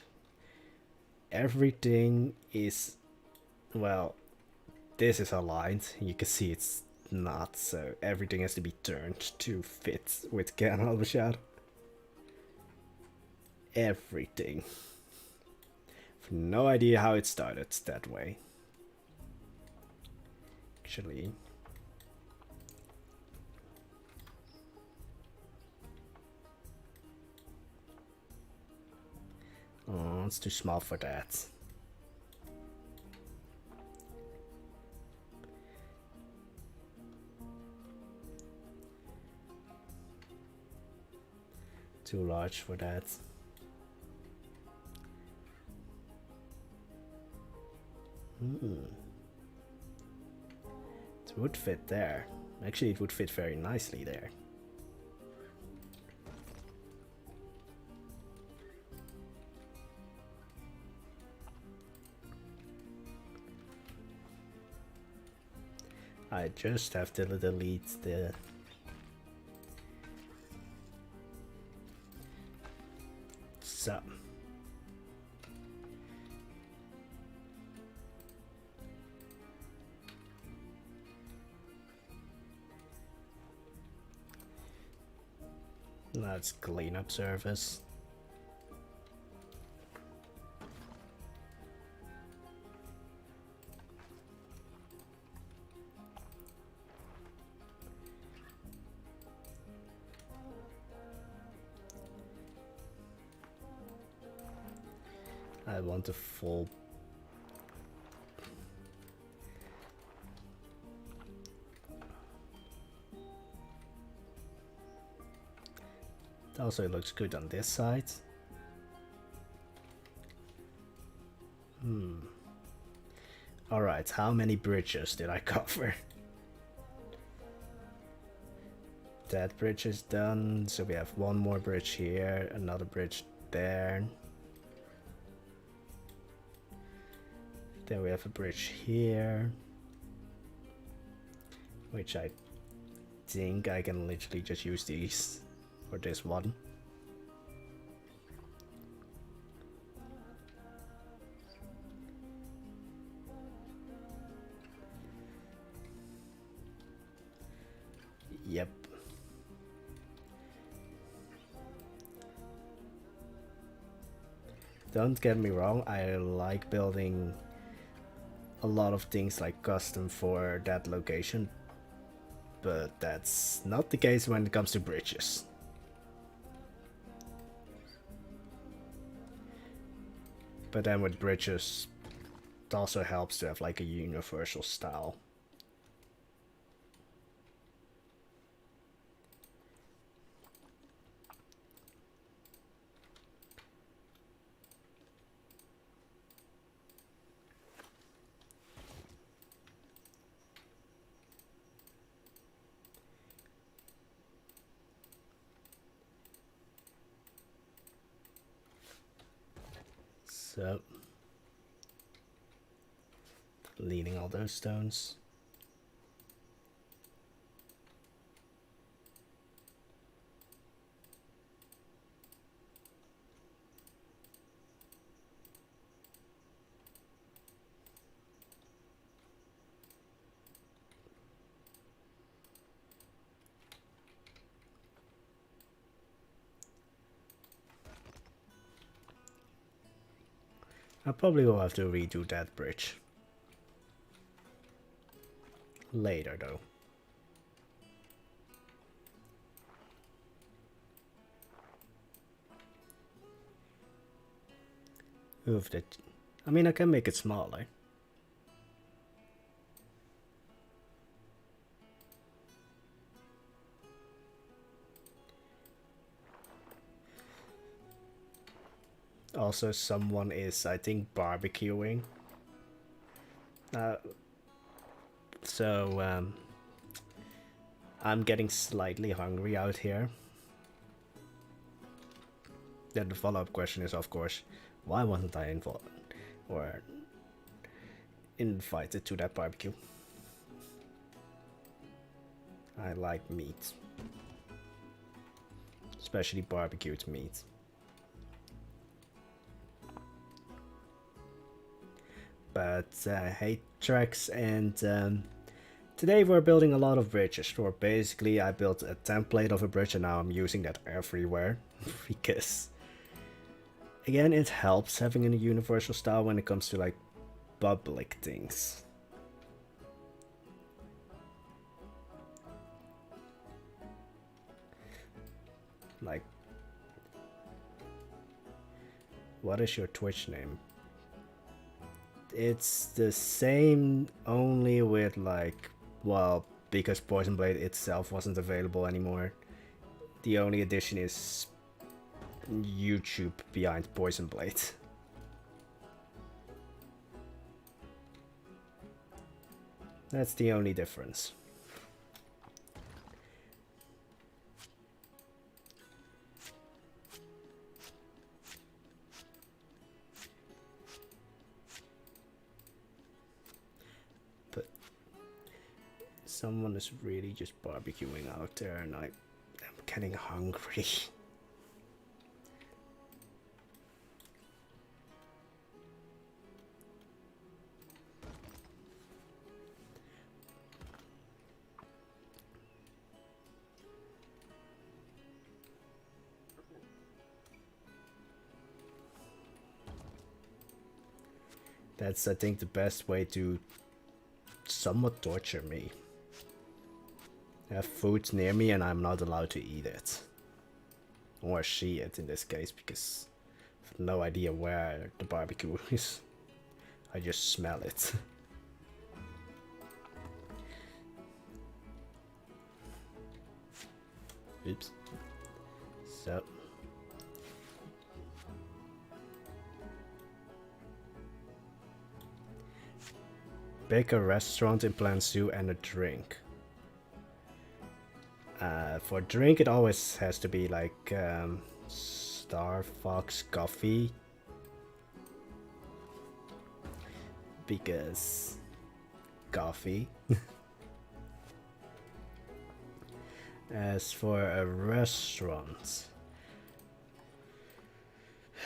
Everything is, well, this is aligned. You can see it's not, so everything has to be turned to fit with Kayan al-Bashar. Everything. I've no idea how it started that way. Actually, oh, it's too small for that. Too large for that. It would fit there. Actually, it would fit very nicely there. I just have to delete the... So... That's cleanup service. I want a full... It also looks good on this side. Alright, how many bridges did I cover? That bridge is done, so we have one more bridge here, another bridge there. Then we have a bridge here, which I think I can literally just use these for this one. Yep. Don't get me wrong, I like building a lot of things like custom for that location, but that's not the case when it comes to bridges. But then with bridges, it also helps to have like a universal style. So, leaning all those stones. I probably will have to redo that bridge. Later though. Move that. I mean, I can make it smaller. Also, someone is, I think, barbecuing. So, I'm getting slightly hungry out here. Then the follow-up question is, of course, why wasn't I involved or invited to that barbecue? I like meat, especially barbecued meat. But hey, Trex, and today we're building a lot of bridges. Or basically, I built a template of a bridge, and now I'm using that everywhere because, again, it helps having a universal style when it comes to like public things. Like, what is your Twitch name? It's the same, only with like, well, because Poisonblade itself wasn't available anymore. The only addition is YouTube behind Poisonblade. That's the only difference. But someone is really just barbecuing out there, and I'm getting hungry. That's, I think, the best way to somewhat torture me. Have food near me and I'm not allowed to eat it. Or see it in this case, because I have no idea where the barbecue is. I just smell it. Oops. So. Bake a restaurant in Plan Zoo and a drink. For drink, it always has to be like Star Fox coffee. Because coffee. As for a restaurant,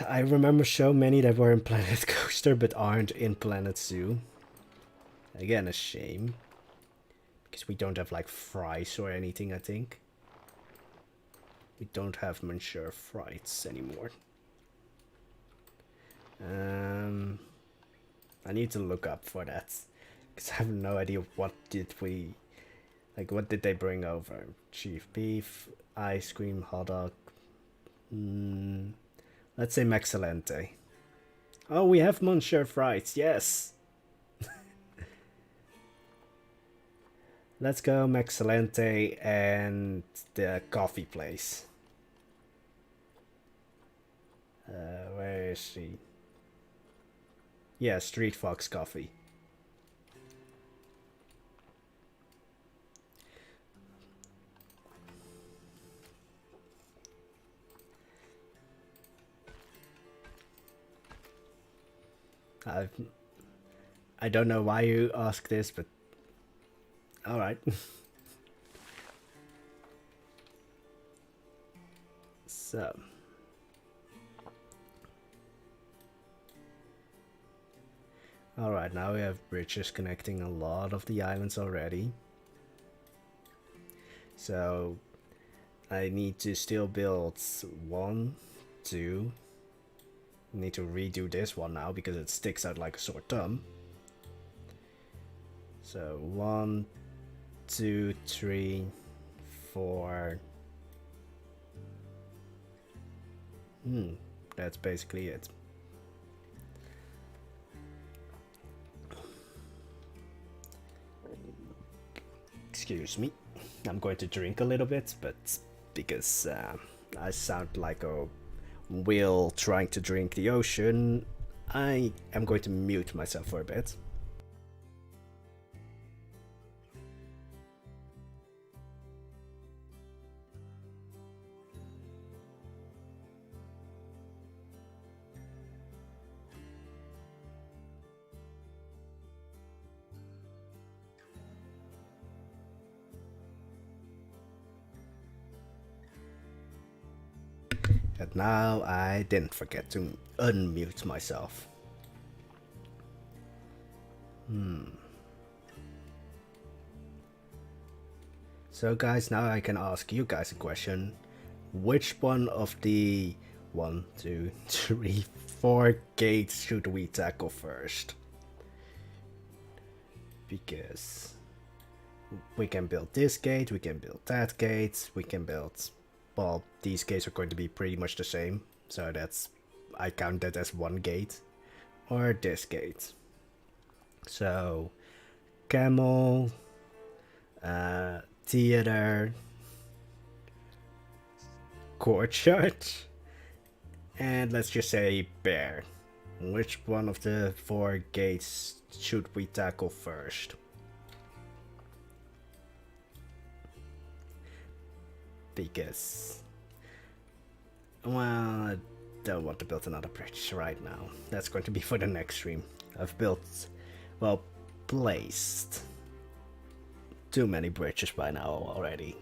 I remember so many that were in Planet Coaster but aren't in Planet Zoo. Again, a shame. Because we don't have like fries or anything, I think. We don't have Monsieur fries anymore. I need to look up for that. Because I have no idea what did we... Like, what did they bring over? Chief beef, ice cream, hot dog. Let's say Maxilente. Oh, we have Monsieur fries, yes! Let's go Maxilente and the coffee place. Where is she? Yeah, Street Fox Coffee. I've, I don't know why you ask this, but alright. So. Alright, now we have bridges connecting a lot of the islands already. So I need to still build 1, 2. Need to redo this one now because it sticks out like a sore thumb. So 1, 2, 3, 4. That's basically it. Excuse me, I'm going to drink a little bit, but because I sound like a whale trying to drink the ocean, I am going to mute myself for a bit. And now I didn't forget to unmute myself. So guys, now I can ask you guys a question. Which one of the 1, 2, 3, 4 gates should we tackle first? Because we can build this gate, we can build that gate, we can build... Well, these gates are going to be pretty much the same, so that's... I count that as one gate. Or this gate. So... Camel... Theater... Courtyard... And let's just say bear. Which one of the 4 gates should we tackle first? Because, well, I don't want to build another bridge right now. That's going to be for the next stream. I've built, well, placed too many bridges by now already.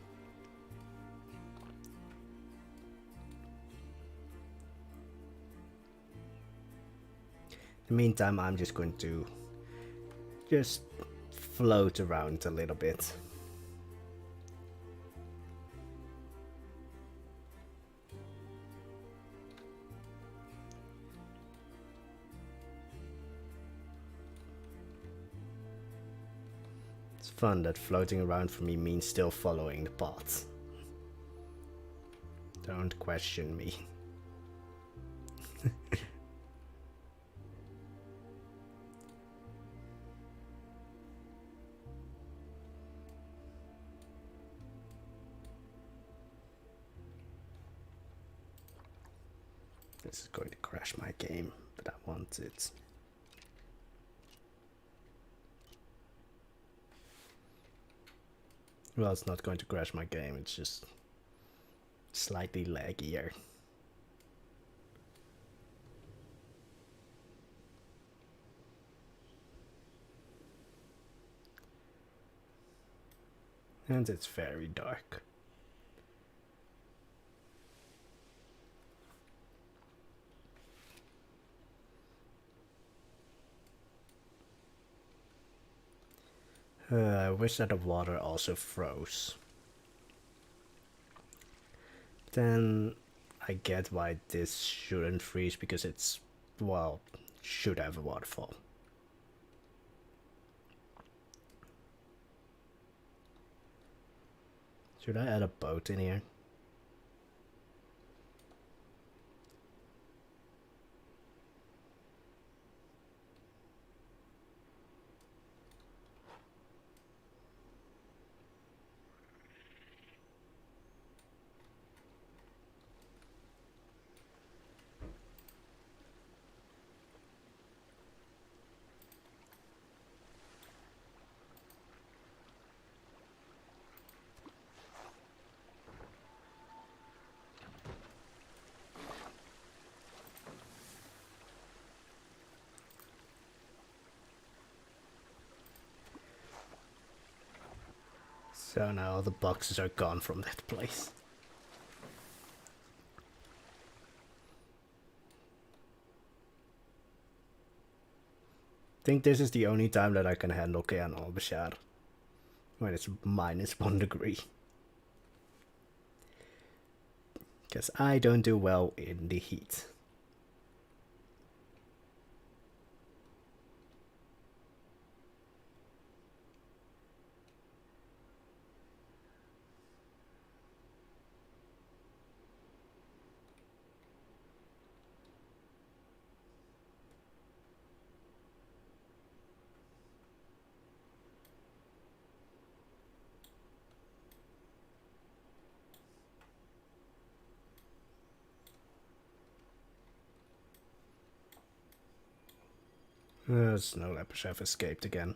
In the meantime, I'm just going to just float around a little bit. It's fun that floating around for me means still following the path. Don't question me. This is going to crash my game, but I want it. Well, it's not going to crash my game, it's just slightly laggier. And it's very dark. I wish that the water also froze. Then I get why this shouldn't freeze, because it's, well, should have a waterfall. Should I add a boat in here? So now the boxes are gone from that place. I think this is the only time that I can handle Kayan al-Bashar. When it's -1 degree. Because I don't do well in the heat. Snow leopards have escaped again.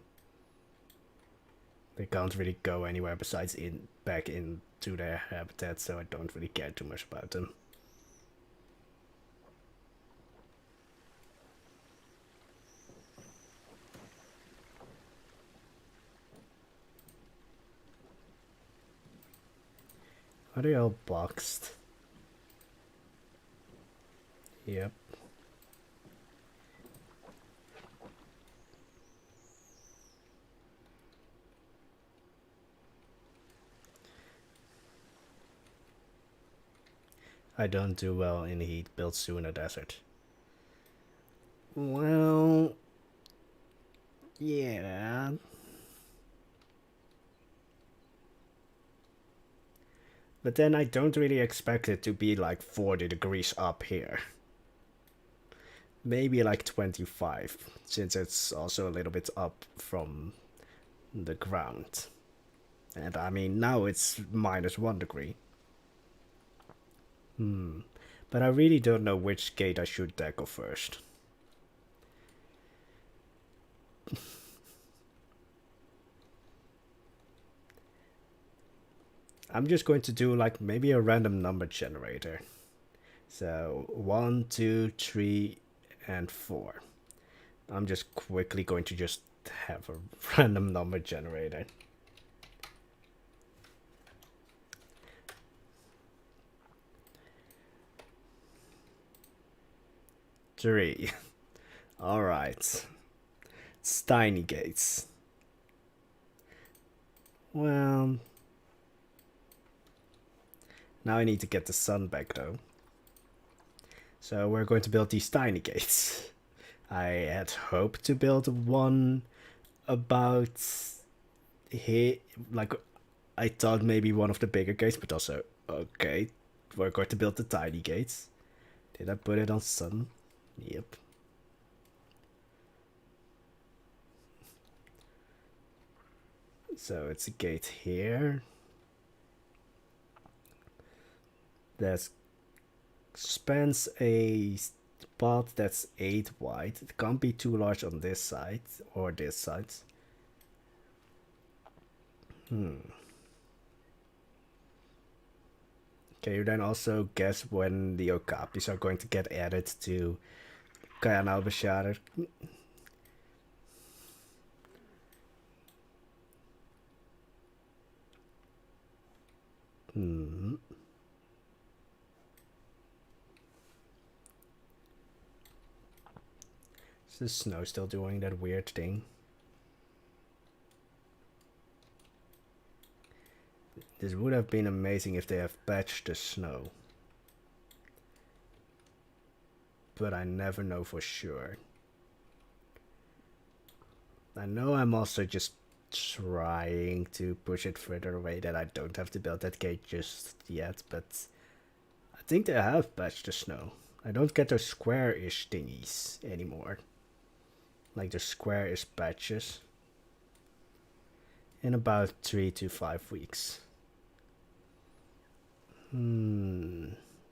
They can't really go anywhere besides back into their habitat, so I don't really care too much about them. Are they all boxed? Yep. I don't do well in heat, built soon a desert. Well, yeah. But then I don't really expect it to be like 40 degrees up here. Maybe like 25, since it's also a little bit up from the ground. And I mean, now it's -1 degree. But I really don't know which gate I should tackle first. I'm just going to do like maybe a random number generator. So 1, 2, 3, and 4. I'm just quickly going to just have a random number generator. Three. Alright. It's tiny gates. Well, now I need to get the sun back though. So we're going to build these tiny gates. I had hoped to build one about here, like I thought maybe one of the bigger gates, but also, okay, we're going to build the tiny gates. Did I put it on sun? Yep. So it's a gate here. That spans a spot that's 8 wide. It can't be too large on this side or this side. Can you then also guess when the okapis are going to get added to Kayan al-Bashar? Is the snow still doing that weird thing? This would have been amazing if they have patched the snow. But I never know for sure. I know I'm also just trying to push it further away that I don't have to build that gate just yet, but I think they have patched the snow. I don't get those square-ish thingies anymore. Like the square-ish patches. In about 3 to 5 weeks.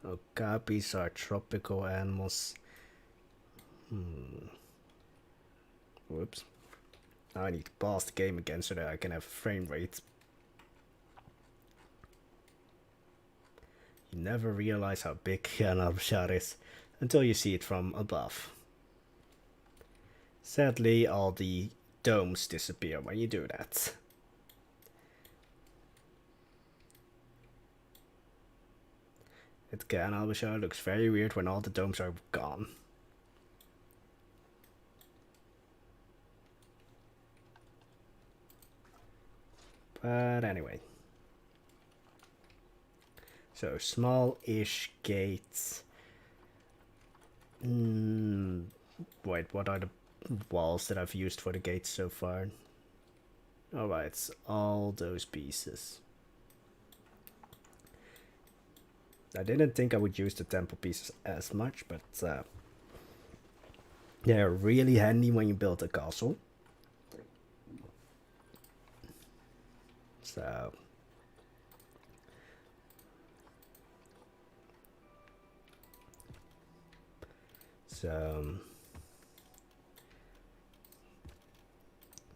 Okapis are tropical animals. Whoops. Now I need to pause the game again so that I can have a frame rate. You never realize how big Kayan al-Bashar is until you see it from above. Sadly, all the domes disappear when you do that. At Kayan al-Bashar looks very weird when all the domes are gone. But anyway. So, small-ish gates. Wait, what are the walls that I've used for the gates so far? Alright, it's all those pieces. I didn't think I would use the temple pieces as much, but they're really handy when you build a castle. So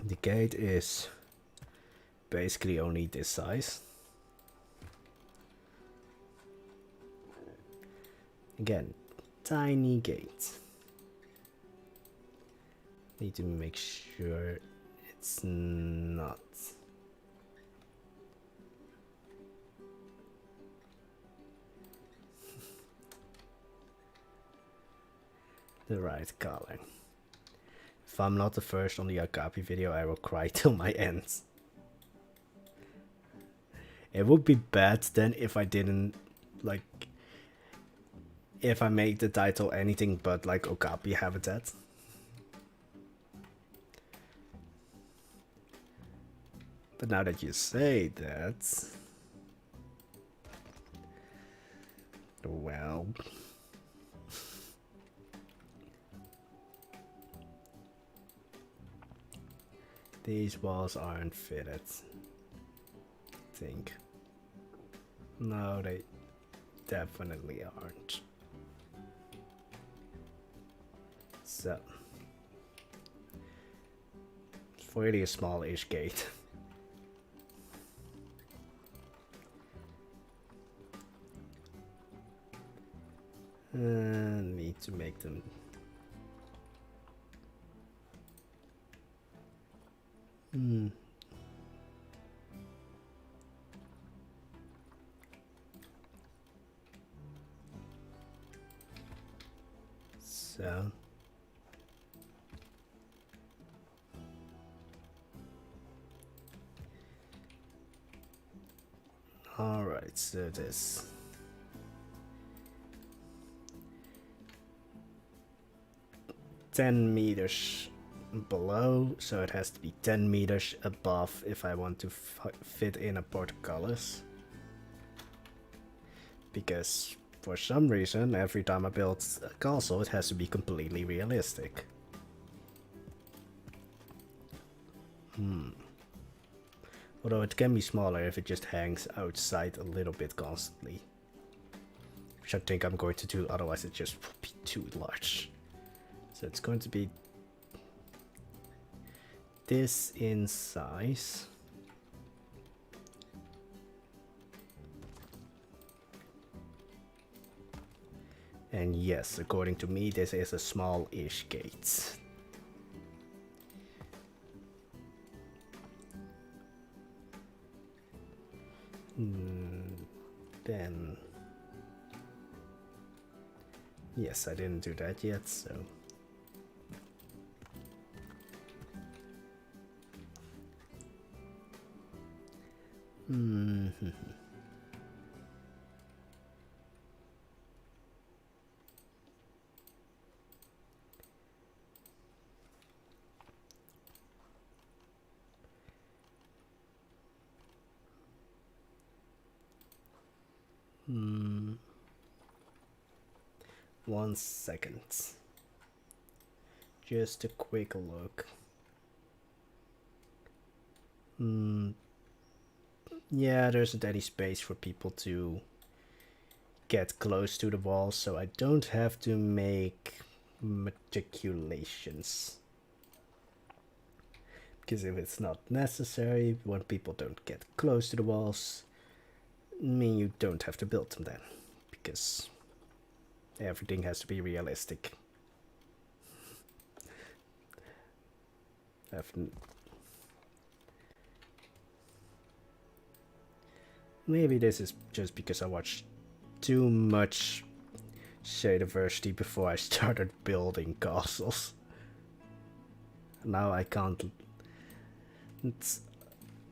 the gate is basically only this size. Again, tiny gate. Need to make sure it's not the right color. If I'm not the first on the Akapi video, I will cry till my ends. It would be bad then if I didn't, like, if I make the title anything but like Okapi Habitat. But now that you say that, well, these walls aren't fitted, I think. No, they definitely aren't. So, it's really a small-ish gate. Need to make them. So. Alright, so this. $10 meters below, so it has to be 10 meters above if I want to fit in a portcullis. Because for some reason, every time I build a castle, it has to be completely realistic. Although it can be smaller if it just hangs outside a little bit constantly. Which I think I'm going to do, otherwise it just will be too large. So it's going to be this in size. And yes, according to me, this is a small-ish gate. Then... yes, I didn't do that yet, so... One second. Just a quick look. Yeah, there isn't any space for people to get close to the wall, so I don't have to make matriculations. Because if it's not necessary, when people don't get close to the walls, I mean, you don't have to build them then, because everything has to be realistic. Maybe this is just because I watched too much shade diversity before I started building castles. Now I can't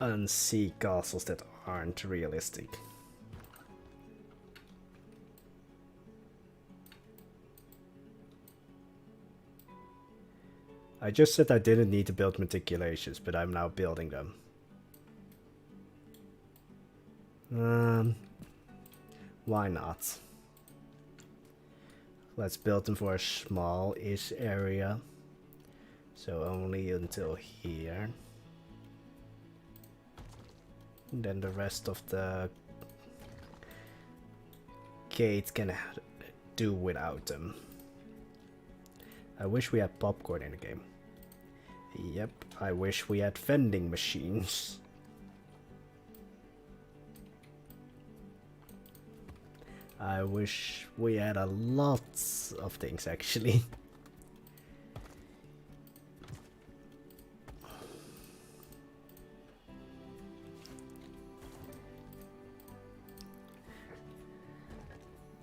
unsee castles that aren't realistic. I just said I didn't need to build meticulations, but I'm now building them. Why not? Let's build them for a small-ish area. So only until here. And then the rest of the gate can do without them. I wish we had popcorn in the game. Yep, I wish we had vending machines. I wish we had a lot of things actually.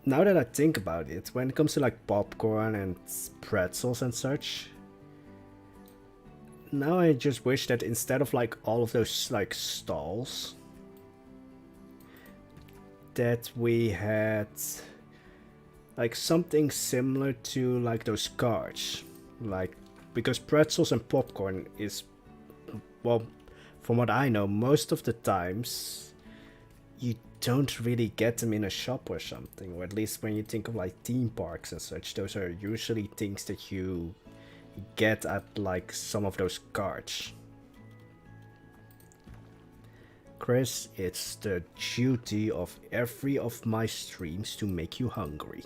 Now that I think about it, when it comes to like popcorn and pretzels and such, now I just wish that instead of like all of those like stalls, that we had like something similar to like those carts. Like, because pretzels and popcorn is, well, from what I know, most of the times you don't really get them in a shop or something, or at least when you think of like theme parks and such, those are usually things that you get at like some of those carts. Chris, it's the duty of every of my streams to make you hungry.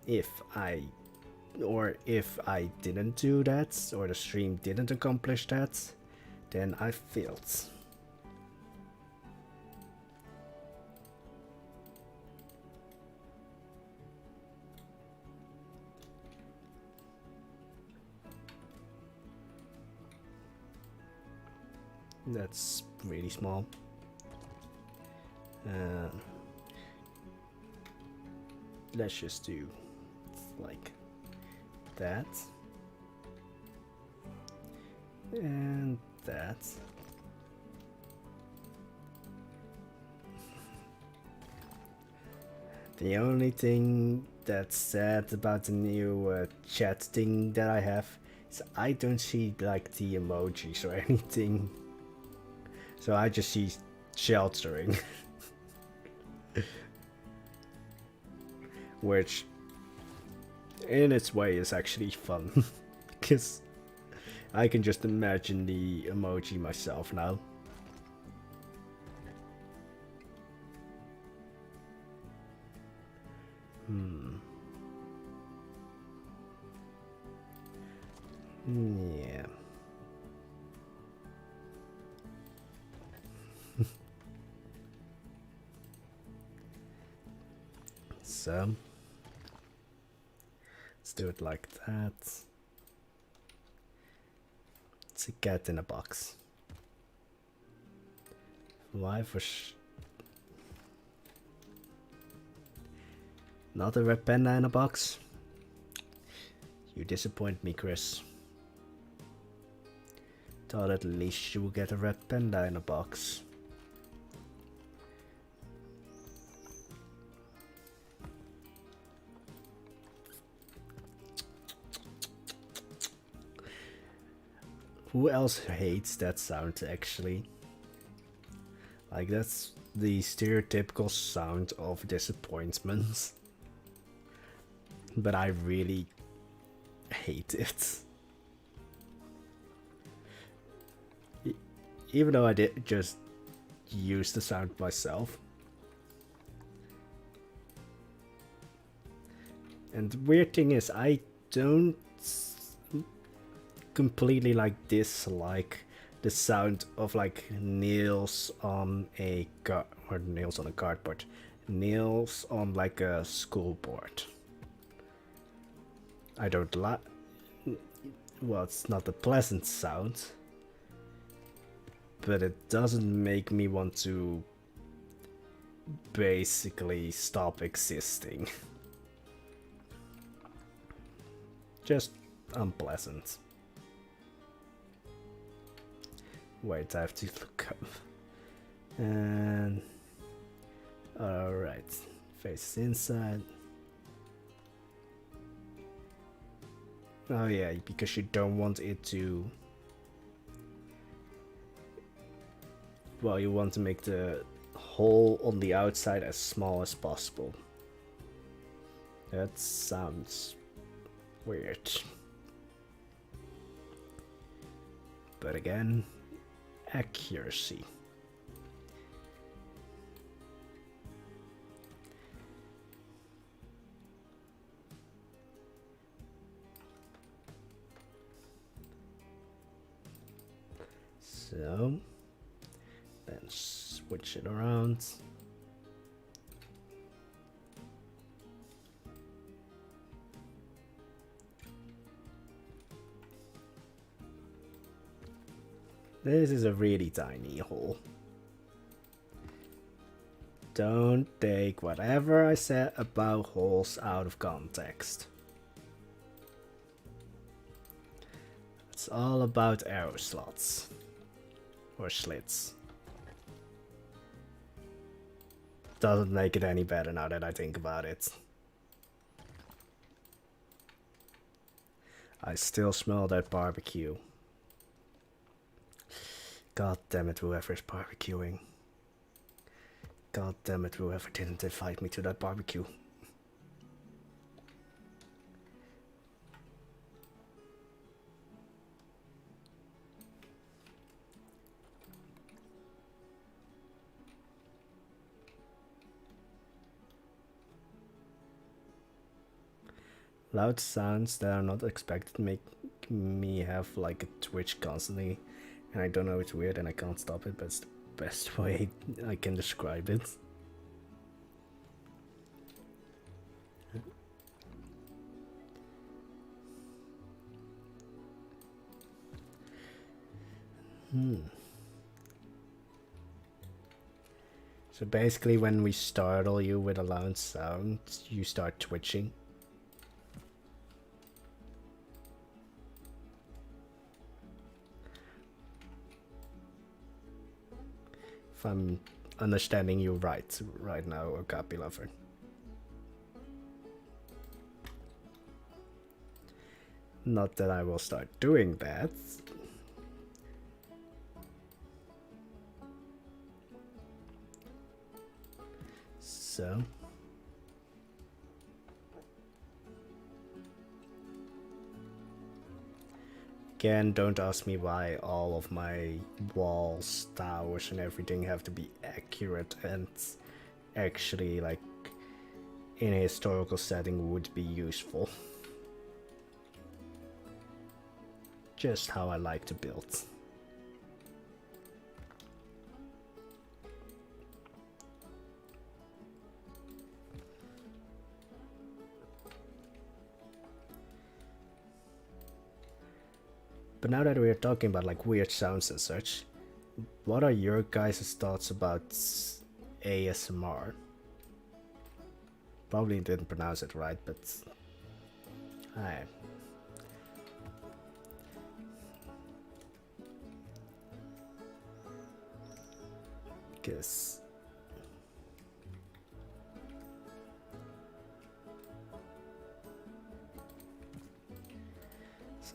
If I didn't do that, or the stream didn't accomplish that, then I failed. That's really small. Let's just do like that. And that. The only thing that's sad about the new chat thing that I have is I don't see like the emojis or anything. So I just see sheltering. Which in its way is actually fun. Because I can just imagine the emoji myself now. Yeah. So let's do it like that. It's a cat in a box. Why for not a red panda in a box? You disappoint me, Chris. Thought at least you would get a red panda in a box. Who else hates that sound actually? Like, that's the stereotypical sound of disappointment. But I really hate it. Even though I did just use the sound myself. And the weird thing is, I don't completely like dislike the sound of like nails on a nails on a cardboard, nails on like a school board. I don't like. Well, it's not a pleasant sound, but it doesn't make me want to basically stop existing. Just unpleasant. Wait, I have to look up. And alright, face inside. Oh yeah, because you don't want it to... Well, you want to make the hole on the outside as small as possible. That sounds weird. But again, accuracy. So, then switch it around. This is a really tiny hole. Don't take whatever I said about holes out of context. It's all about arrow slots. Or slits. Doesn't make it any better now that I think about it. I still smell that barbecue. God damn it, whoever's barbecuing. God damn it, whoever didn't invite me to that barbecue. Loud sounds that are not expected make me have like a twitch constantly. And I don't know, it's weird and I can't stop it, but it's the best way I can describe it. So basically when we startle you with a loud sound, you start twitching. If I'm understanding you right now, Okapi Lover. Not that I will start doing that. So. Again, don't ask me why all of my walls, towers and everything have to be accurate and actually like in a historical setting would be useful. Just how I like to build. But now that we're talking about like weird sounds and such, what are your guys' thoughts about ASMR? Probably didn't pronounce it right, but I... guess...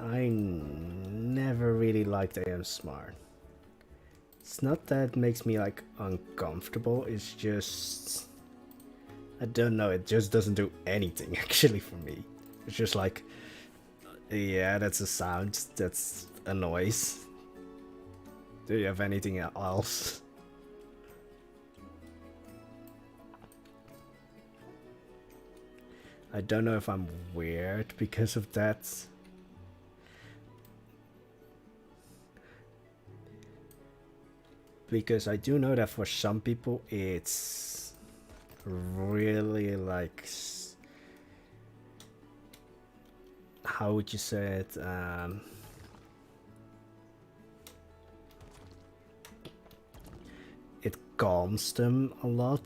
I never really liked ASMR. It's not that it makes me like uncomfortable, it's just... I don't know, it just doesn't do anything actually for me. It's just like, yeah, that's a sound, that's a noise. Do you have anything else? I don't know if I'm weird because of that. Because I do know that for some people it's really like, how would you say it, it calms them a lot.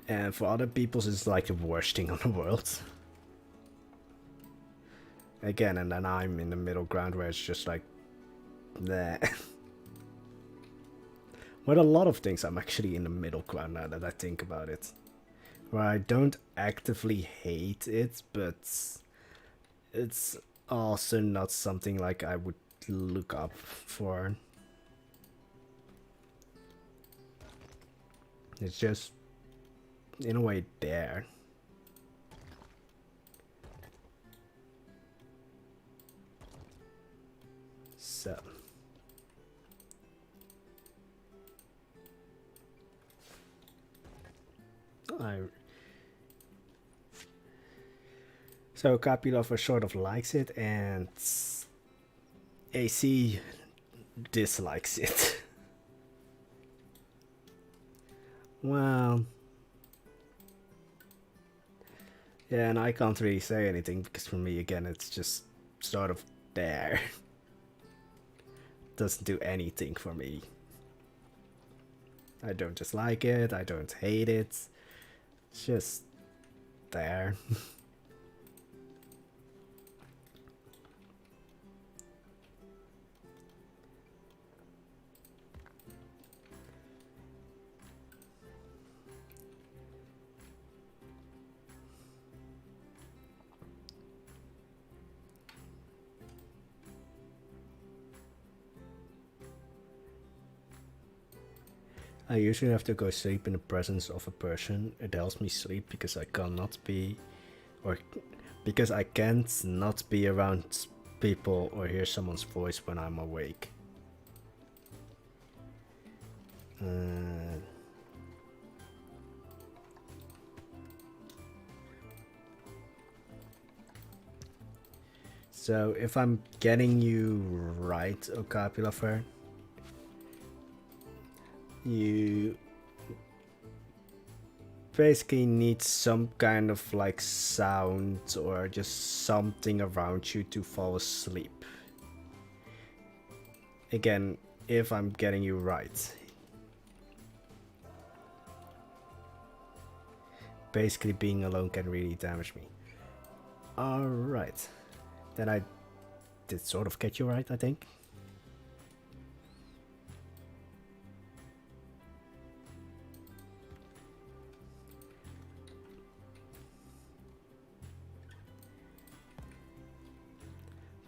And for other people, it's like the worst thing on the world. Again, and then I'm in the middle ground where it's just like, nah. With a lot of things, I'm actually in the middle ground now that I think about it. Where I don't actively hate it, but it's also not something like I would look up for. It's just, in a way, there. So. So Copylover sort of likes it, and AC dislikes it. Well, yeah, and I can't really say anything because for me, again, it's just sort of there. Doesn't do anything for me. I don't dislike it, I don't hate it. It's just there. I usually have to go sleep in the presence of a person. It helps me sleep because I cannot be, or because I can't not be around people or hear someone's voice when I'm awake. So if I'm getting you right, Okapilafer, you basically need some kind of like sound or just something around you to fall asleep. Again, if I'm getting you right. Basically being alone can really damage me. Alright. Then I did sort of get you right, I think.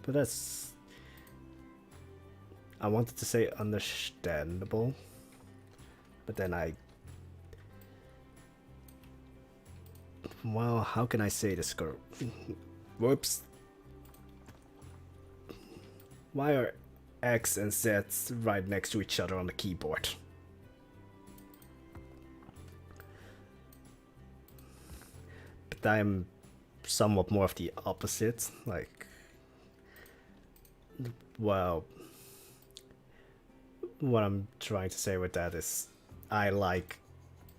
But that's... I wanted to say understandable. But then I... Well, how can I say this, girl? Whoops. Why are X and Z right next to each other on the keyboard? But I'm somewhat more of the opposite. Like, well, what I'm trying to say with that is I like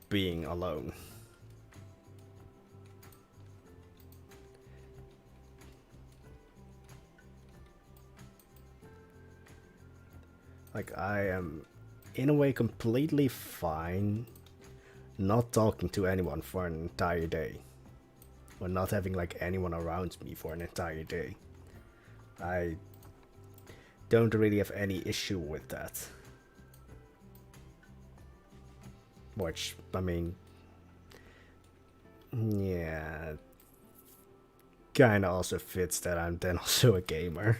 being alone. Like, I am, in a way, completely fine not talking to anyone for an entire day. Or not having, like, anyone around me for an entire day. I don't really have any issue with that. Which, I mean... yeah... kinda also fits that I'm then also a gamer.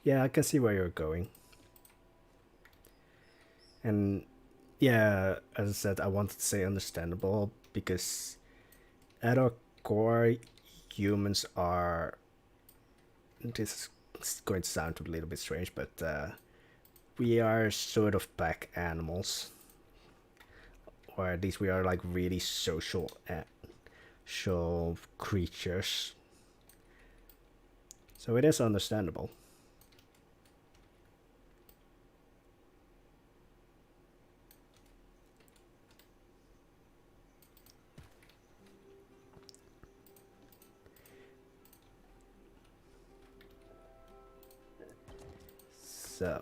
Yeah, I can see where you're going. And yeah, as I said, I wanted to say understandable because at our core, humans are... this is going to sound a little bit strange, but we are sort of pack animals. Or at least we are like really social creatures. So it is understandable. So.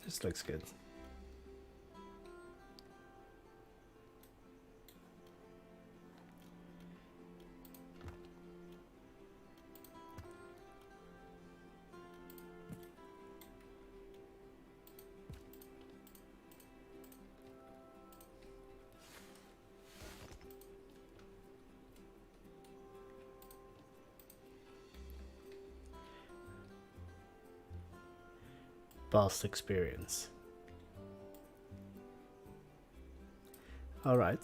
This looks good. Past experience. All right.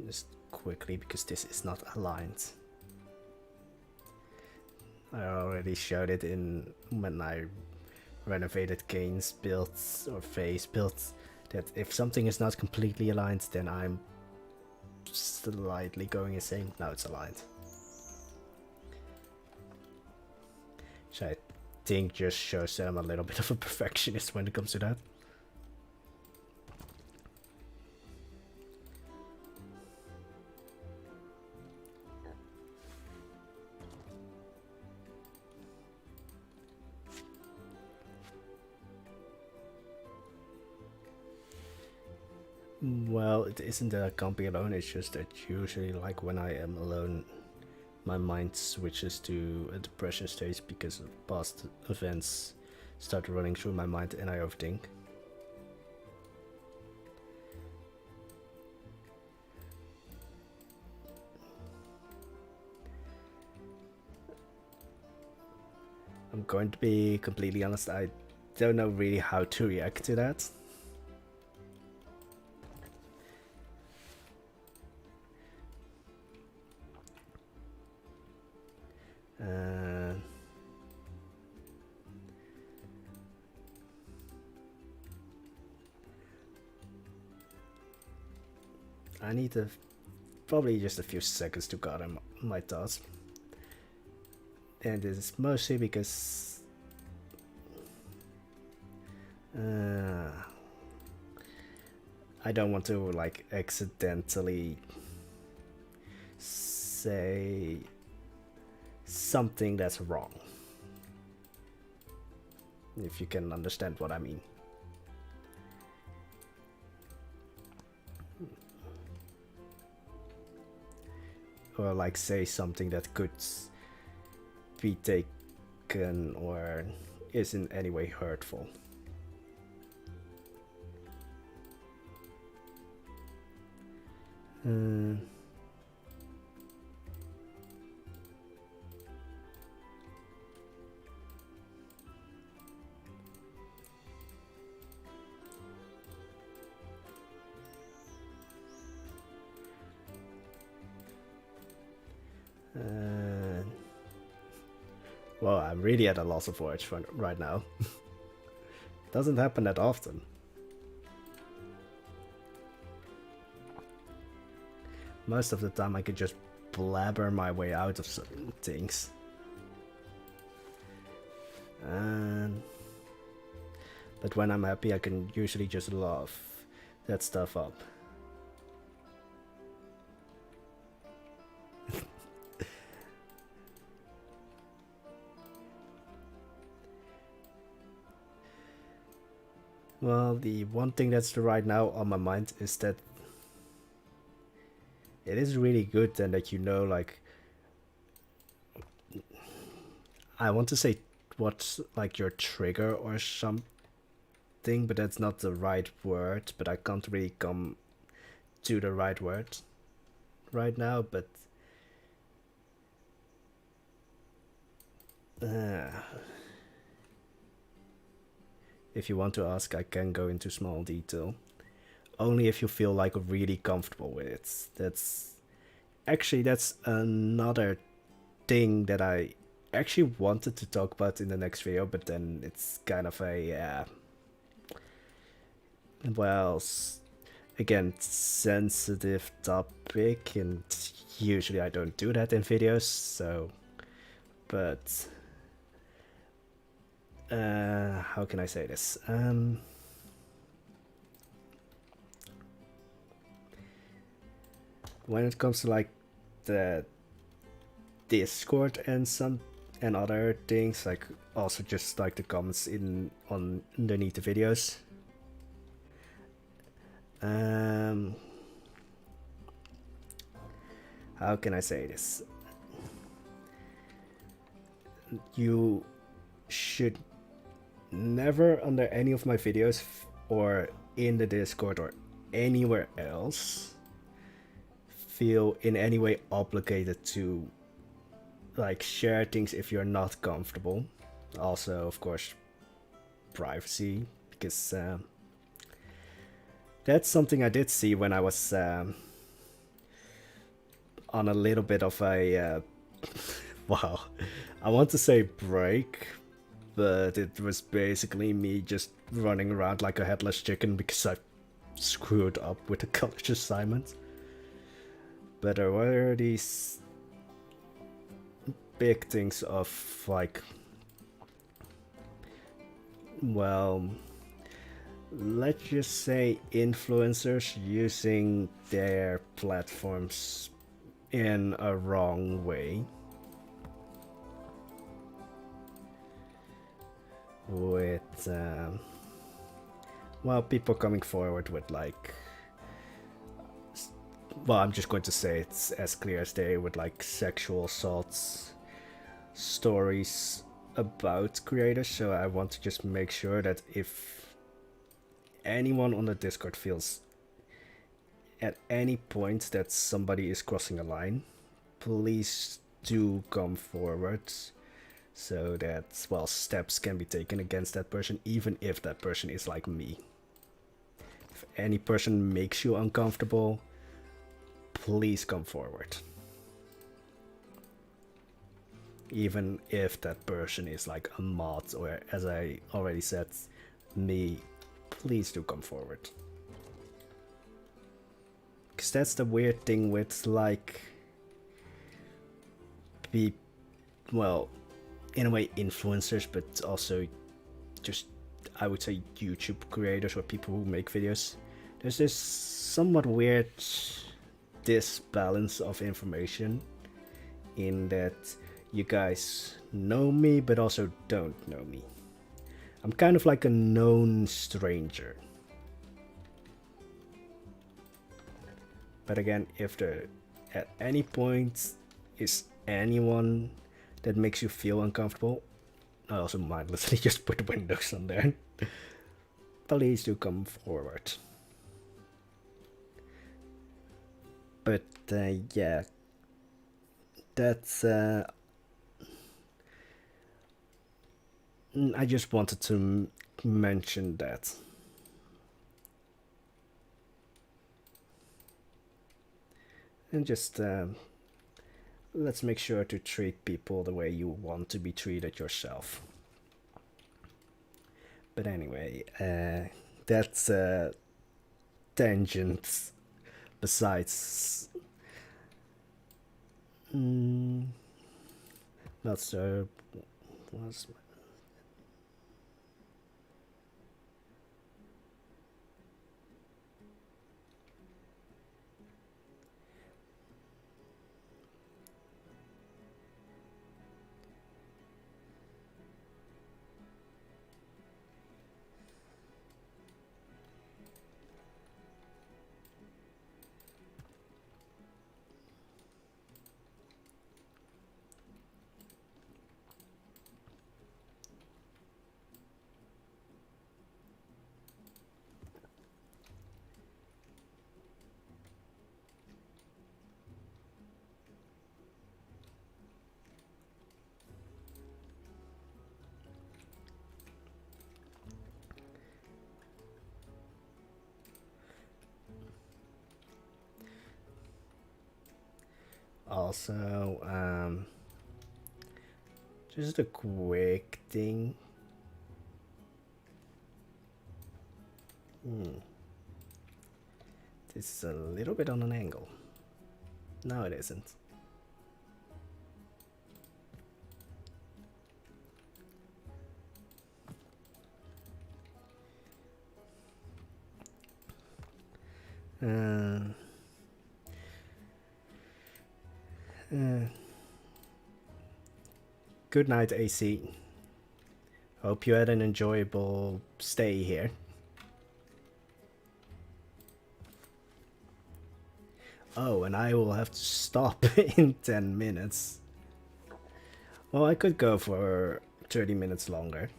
Just quickly, because this is not aligned. I already showed it in when I renovated Kayan's builds or phase builds, that if something is not completely aligned, then I'm slightly going insane. Now it's aligned. Which I think just shows that I'm a little bit of a perfectionist when it comes to that. Well, it isn't that I can't be alone, it's just that usually, like, when I am alone, my mind switches to a depression stage because of past events start running through my mind and I overthink. I'm going to be completely honest, I don't know really how to react to that. I need probably just a few seconds to gather my thoughts. And this is mostly because I don't want to, like, accidentally say something that's wrong, if you can understand what I mean. Or like say something that could be taken or is in any way hurtful. Well, I'm really at a loss of words right now. Doesn't happen that often. Most of the time I could just blabber my way out of certain things. But when I'm happy I can usually just laugh that stuff up. Well, the one thing that's right now on my mind is that it is really good and that, you know, like, I want to say what's like your trigger or something, but that's not the right word, but I can't really come to the right word right now, but if you want to ask, I can go into small detail. Only if you feel like really comfortable with it. That's actually, that's another thing that I actually wanted to talk about in the next video, but then it's kind of a well, again, sensitive topic, and usually I don't do that in videos, so, but how can I say this? When it comes to like the Discord and other things, like also just like the comments on underneath the videos. How can I say this? You should never, under any of my videos or in the Discord or anywhere else, feel in any way obligated to like share things if you're not comfortable. Also, of course, privacy, because that's something I did see when I was on a little bit of a wow, I want to say break, but it was basically me just running around like a headless chicken because I screwed up with the college assignment. But there were these big things of like, well, let's just say influencers using their platforms in a wrong way. With, well, people coming forward with like, well, I'm just going to say it's as clear as day, with like sexual assaults stories about creators. So I want to just make sure that if anyone on the Discord feels at any point that somebody is crossing a line, please do come forward so that, well, steps can be taken against that person, even if that person is like me. If any person makes you uncomfortable, please come forward. Even if that person is like a mod, or as I already said, me, please do come forward. Because that's the weird thing with like, well, in a way influencers, but also just, I would say, YouTube creators or people who make videos. There's this somewhat weird disbalance of information in that you guys know me but also don't know me. I'm kind of like a known stranger. But again, if there at any point is anyone that makes you feel uncomfortable, I also mindlessly just put windows on there. Please do come forward. But yeah, that's I just wanted to mention that. And just let's make sure to treat people the way you want to be treated yourself. But anyway, that's tangents. Besides, that's what's Also, just a quick thing. This is a little bit on an angle. No, it isn't. Good night, AC. Hope you had an enjoyable stay here. Oh, and I will have to stop in 10 minutes. Well, I could go for 30 minutes longer.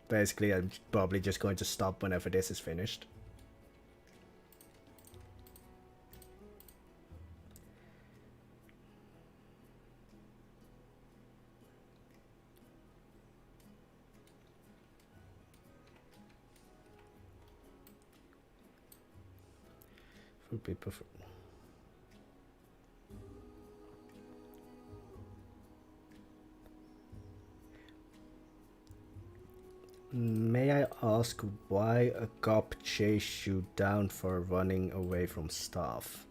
Basically, I'm probably just going to stop whenever this is finished. Would be preferred. May I ask why a cop chased you down for running away from staff?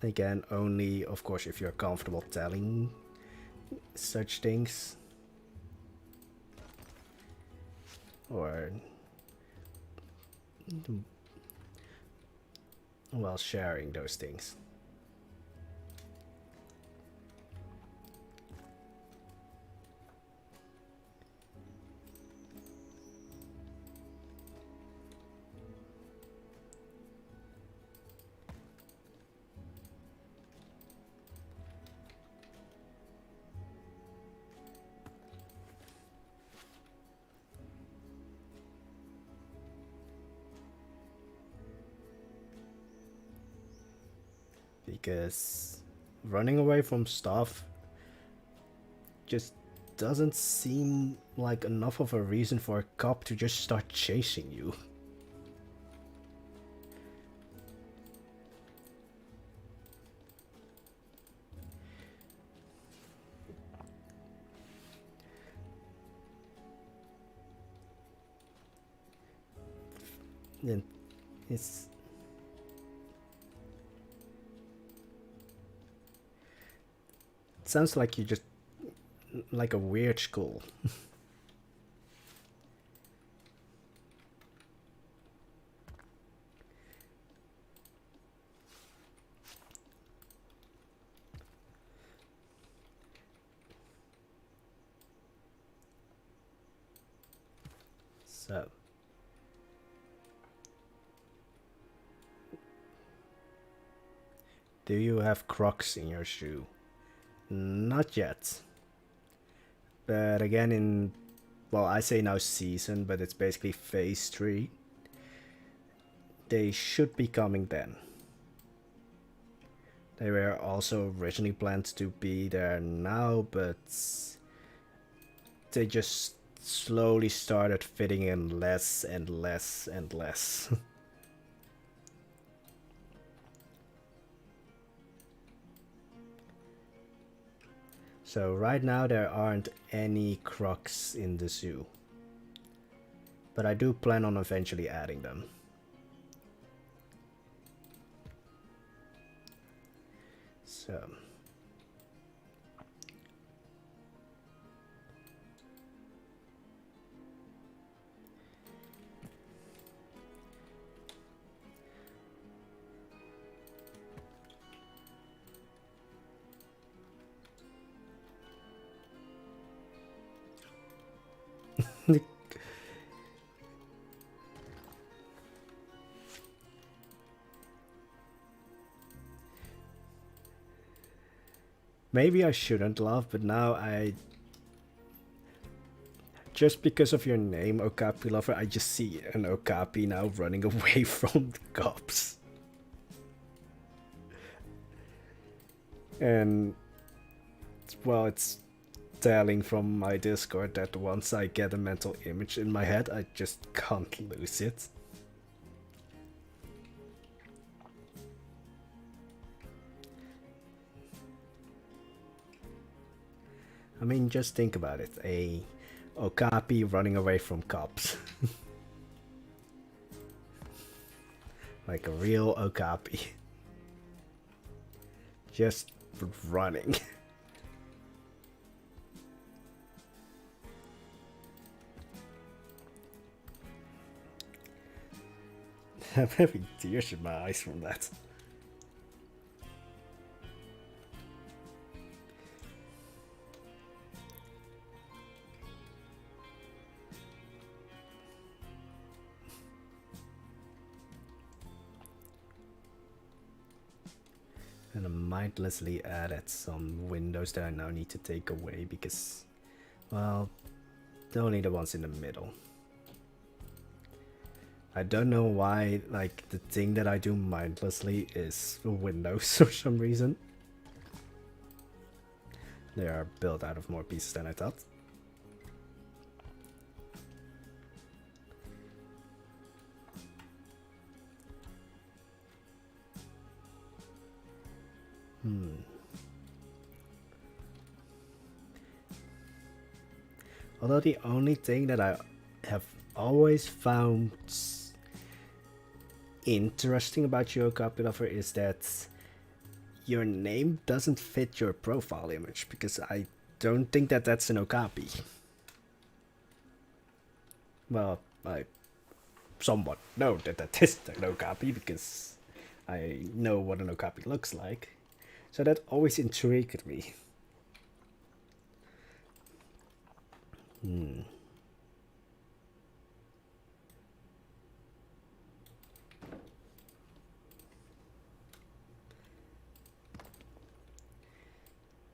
Again, only, of course, if you're comfortable telling such things. Or while sharing those things. Because running away from stuff just doesn't seem like enough of a reason for a cop to just start chasing you. And it's it sounds like you just like a weird school. So do you have Crocs in your shoe? Not yet. But again, well, I say now season, but it's basically phase 3. They should be coming then. They were also originally planned to be there now, but they just slowly started fitting in less and less and less. So right now there aren't any Crocs in the zoo. But I do plan on eventually adding them. So maybe I shouldn't laugh, but now just because of your name, Okapi Lover, I just see an Okapi now running away from the cops. And well, it's telling from my Discord that once I get a mental image in my head, I just can't lose it. I mean, just think about it. A okapi running away from cops. Like a real okapi. Just running. I'm having tears in my eyes from that. And I mindlessly added some windows that I now need to take away because, well, only the ones in the middle. I don't know why, like, the thing that I do mindlessly is windows for some reason. They are built out of more pieces than I thought. Although the only thing that I have always found interesting about your copy lover is that your name doesn't fit your profile image, because I don't think that that's an okapi. Well, I somewhat know that that is an okapi because I know what an okapi looks like. So that always intrigued me.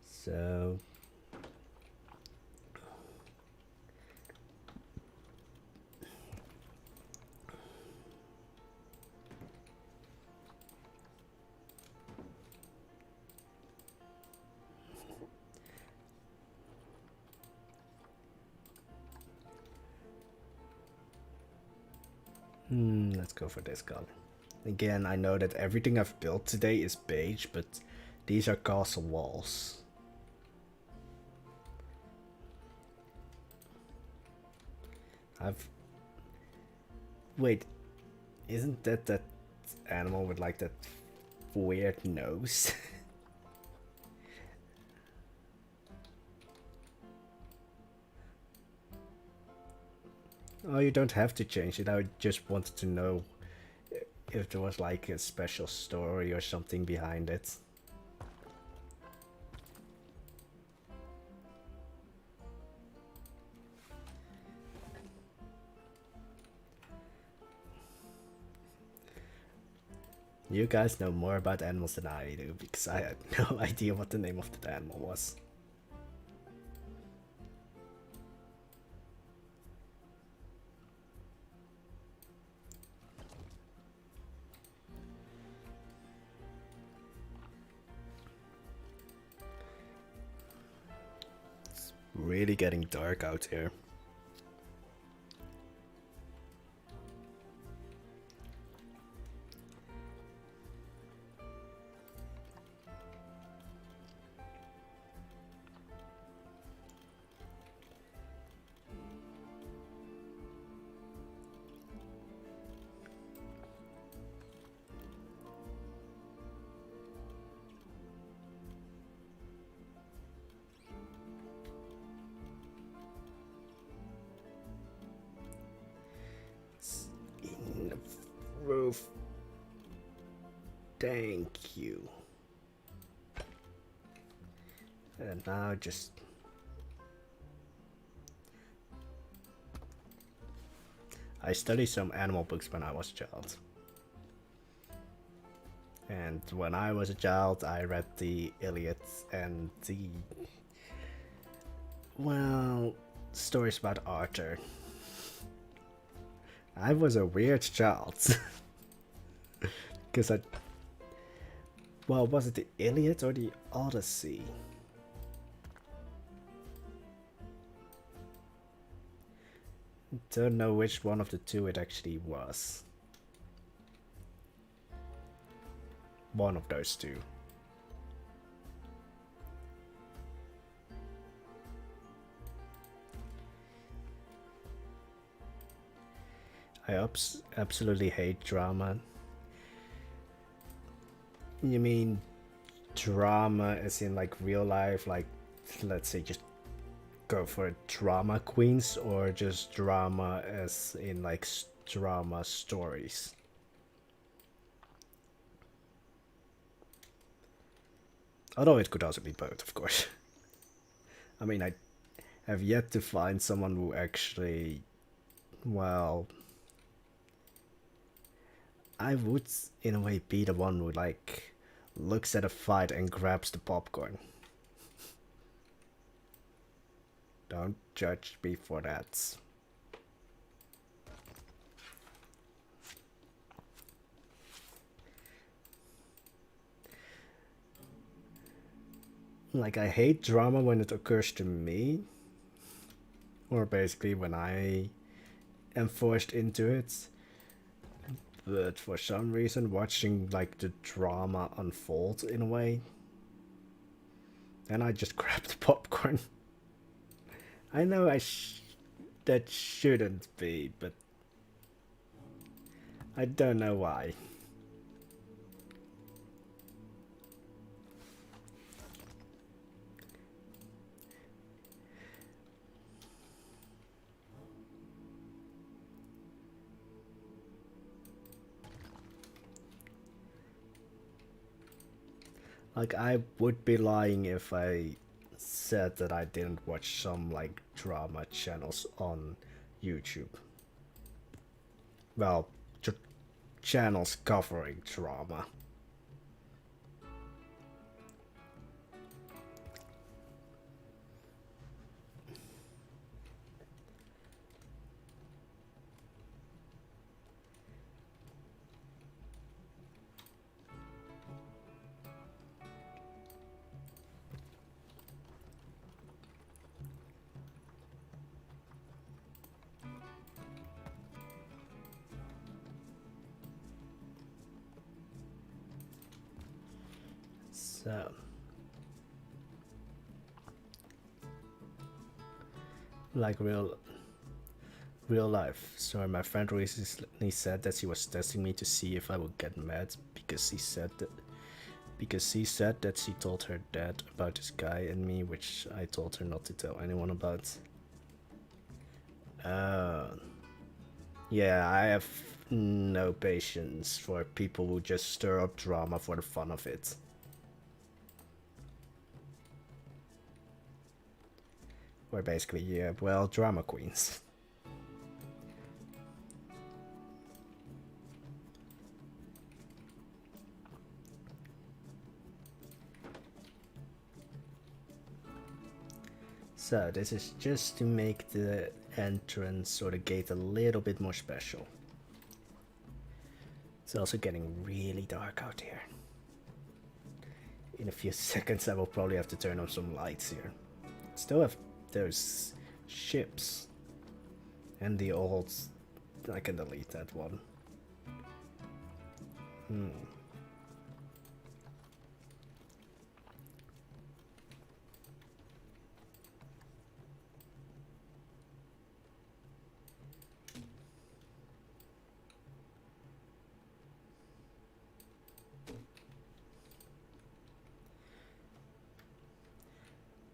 So let's go for this color. Again, I know that everything I've built today is beige, but these are castle walls. Wait, isn't that animal with like that weird nose? Oh, you don't have to change it. I just wanted to know if there was like a special story or something behind it. You guys know more about animals than I do, because I had no idea what the name of the animal was. It's really getting dark out here. Roof. Thank you. And now just I studied some animal books when I was a child. And when I was a child, I read the Iliad and the, well, stories about Arthur. I was a weird child. Because well, was it the Iliad or the Odyssey? don't know which one of the two it actually was. One of those two. I absolutely hate drama. You mean drama as in like real life, like let's say just go for drama queens, or just drama as in like drama stories? Although it could also be both, of course. I mean, I have yet to find someone who actually, well, I would in a way be the one who like looks at a fight and grabs the popcorn. Don't judge me for that. Like, I hate drama when it occurs to me, or basically when I am forced into it. But for some reason, watching like the drama unfold in a way, then I just grab the popcorn. I know that shouldn't be, but I don't know why. Like, I would be lying if I said that I didn't watch some like drama channels on YouTube. Well, channels covering drama. So, like real life. Sorry, my friend recently said that she was testing me to see if I would get mad because she said that she told her dad about this guy and me, which I told her not to tell anyone about. Yeah, I have no patience for people who just stir up drama for the fun of it. Or basically, yeah, well, drama queens. So this is just to make the entrance or the gate a little bit more special. It's also getting really dark out here. In a few seconds I will probably have to turn on some lights here. Still have those ships. And the old... I can delete that one.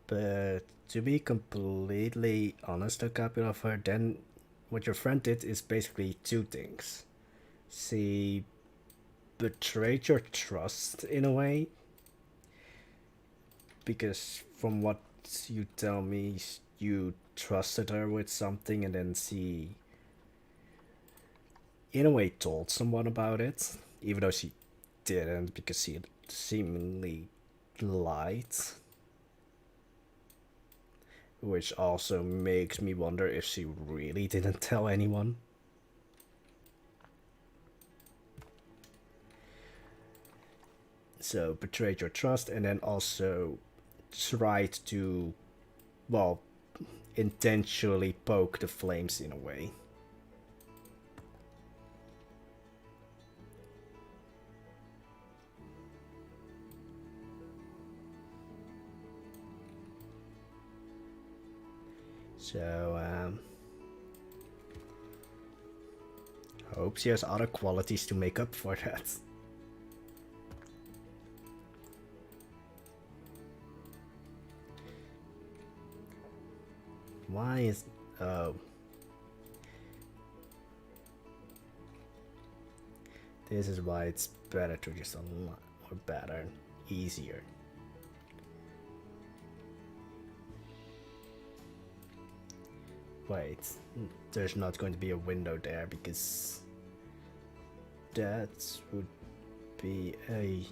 But to be completely honest, a copy of her, then what your friend did is basically two things. She betrayed your trust in a way, because from what you tell me, you trusted her with something and then she in a way told someone about it, even though she didn't, because she seemingly lied. Which also makes me wonder if she really didn't tell anyone. So, betrayed your trust and then also tried to, well, intentionally poke the flames in a way. So, I hope she has other qualities to make up for that. Why is... oh. This is why it's better to just unlock, or better, easier. Wait, there's not going to be a window there because that would be a...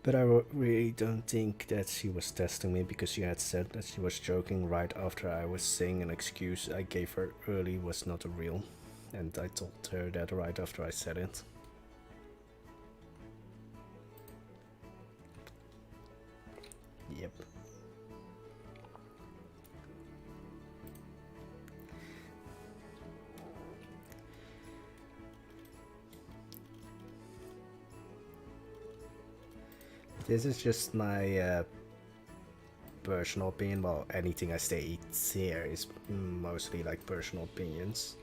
But I really don't think that she was testing me, because she had said that she was joking right after I was saying an excuse I gave her early was not real. And I told her that right after I said it. Yep. This is just my personal opinion. Well, anything I say here is mostly like personal opinions.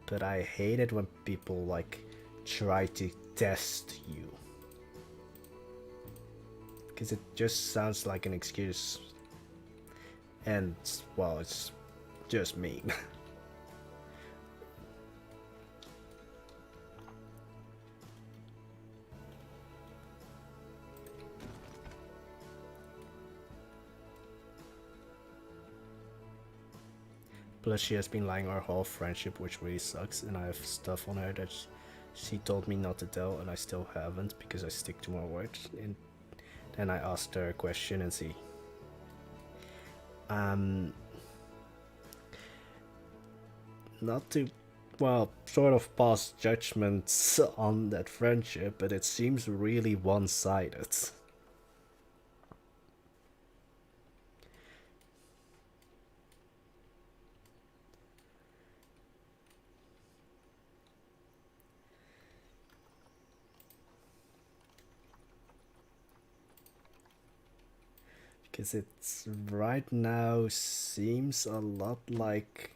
But I hate it when people like try to test you, because it just sounds like an excuse, and well, it's just mean. Plus, she has been lying our whole friendship, which really sucks, and I have stuff on her that she told me not to tell, and I still haven't, because I stick to my word. And then I asked her a question and see. Not to, well, sort of pass judgments on that friendship, but it seems really one-sided. Because it's right now seems a lot like,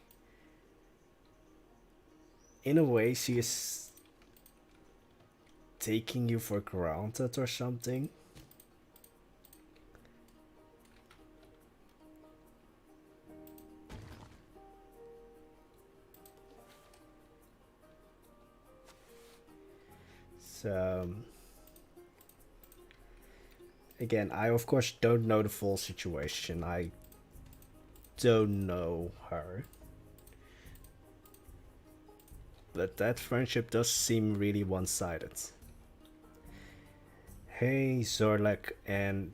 in a way, she is taking you for granted or something. So again, I of course don't know the full situation. I don't know her. But that friendship does seem really one-sided. Hey, Zorlek, and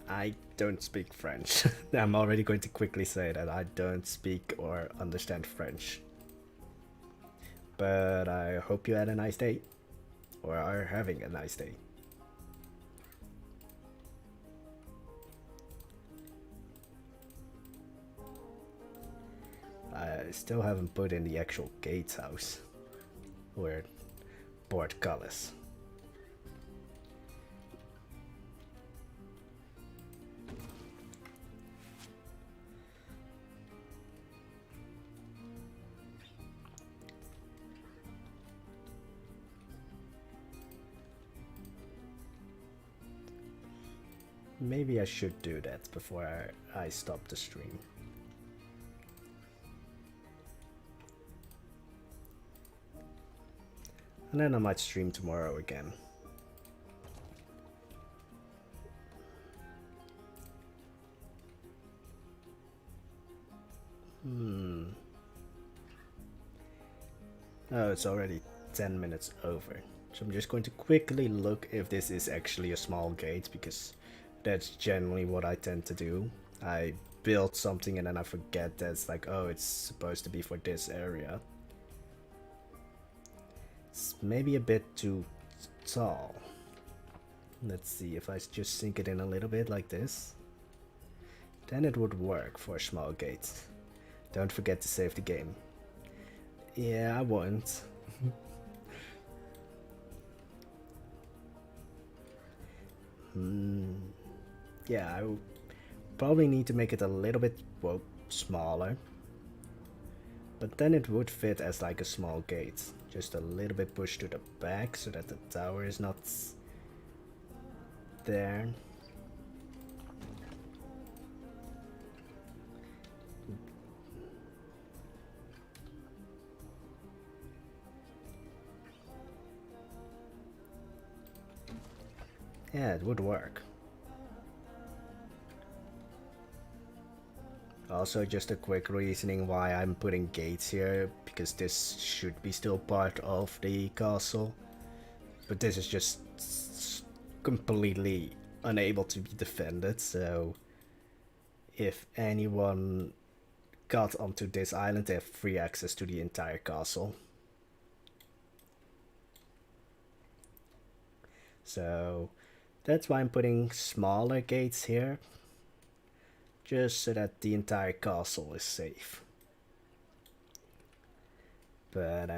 I don't speak French. I'm already going to quickly say that I don't speak or understand French. But I hope you had a nice day, or are having a nice day. I still haven't put in the actual gatehouse, or portcullis. Maybe I should do that before I stop the stream. And then I might stream tomorrow again. Oh, it's already 10 minutes over. So I'm just going to quickly look if this is actually a small gate, because that's generally what I tend to do. I build something and then I forget that it's like, oh, it's supposed to be for this area. It's maybe a bit too tall. Let's see if I just sink it in a little bit like this. then it would work for a small gate. Don't forget to save the game. Yeah, I won't. Yeah, I will probably need to make it a little bit, well, smaller. But then it would fit as like a small gate. Just a little bit pushed to the back so that the tower is not there. Yeah, it would work. Also, just a quick reasoning why I'm putting gates here, because this should be still part of the castle. But this is just completely unable to be defended, so if anyone got onto this island, they have free access to the entire castle. So that's why I'm putting smaller gates here, just so that the entire castle is safe. But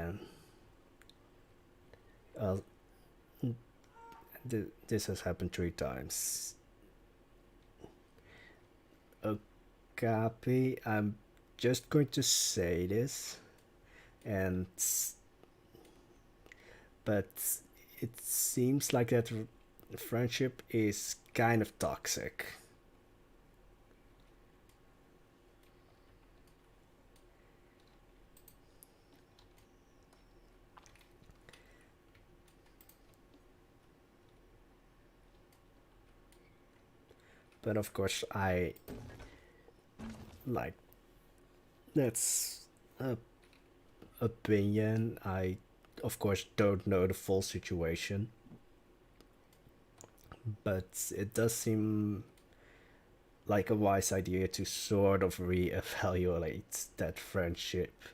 this has happened 3 times. Copy. I'm just going to say this, but it seems like that friendship is kind of toxic. But of course, that's a opinion. I of course don't know the full situation, but it does seem like a wise idea to sort of reevaluate that friendship.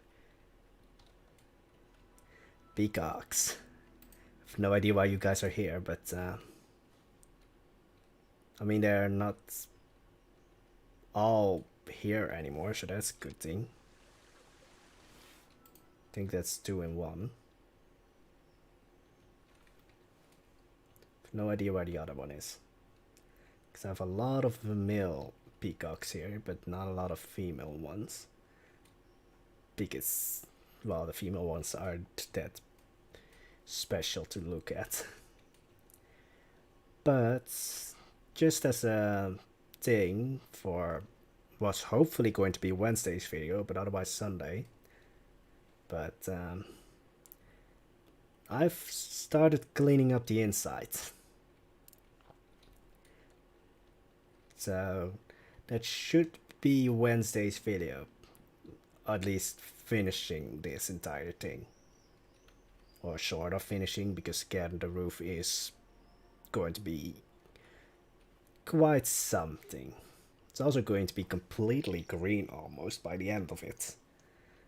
Peacocks. I have no idea why you guys are here, but I mean, they're not all here anymore, so that's a good thing. I think that's 2 in 1. No idea where the other one is. Because I have a lot of male peacocks here, but not a lot of female ones. Because, well, the female ones aren't that special to look at. But just as a thing for what's hopefully going to be Wednesday's video, but otherwise Sunday. But I've started cleaning up the inside. So that should be Wednesday's video. At least finishing this entire thing. Or sort of finishing, because again the roof is going to be quite something. It's also going to be completely green almost by the end of it.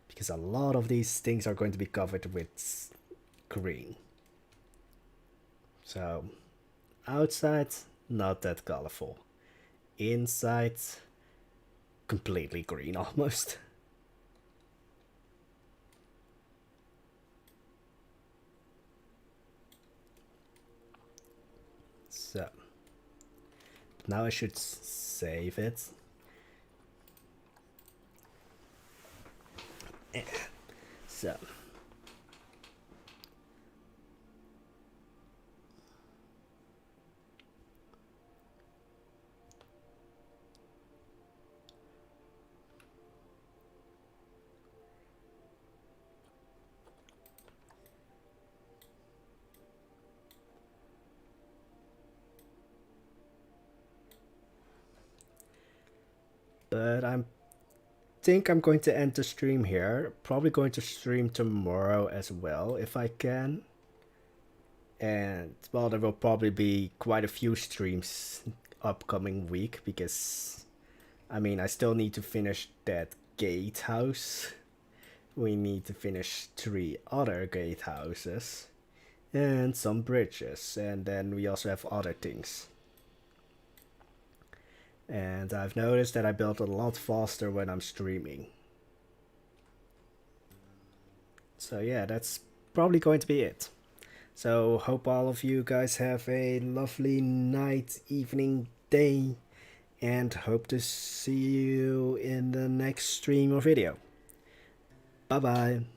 Because a lot of these things are going to be covered with green. So outside, not that colorful. Inside, completely green almost. So now I should save it. So but I think I'm going to end the stream here. Probably going to stream tomorrow as well if I can. And well, there will probably be quite a few streams upcoming week, because I mean, I still need to finish that gatehouse. We need to finish 3 other gatehouses and some bridges, and then we also have other things. And I've noticed that I build a lot faster when I'm streaming. So yeah, that's probably going to be it. So hope all of you guys have a lovely night, evening, day, and hope to see you in the next stream or video. Bye bye.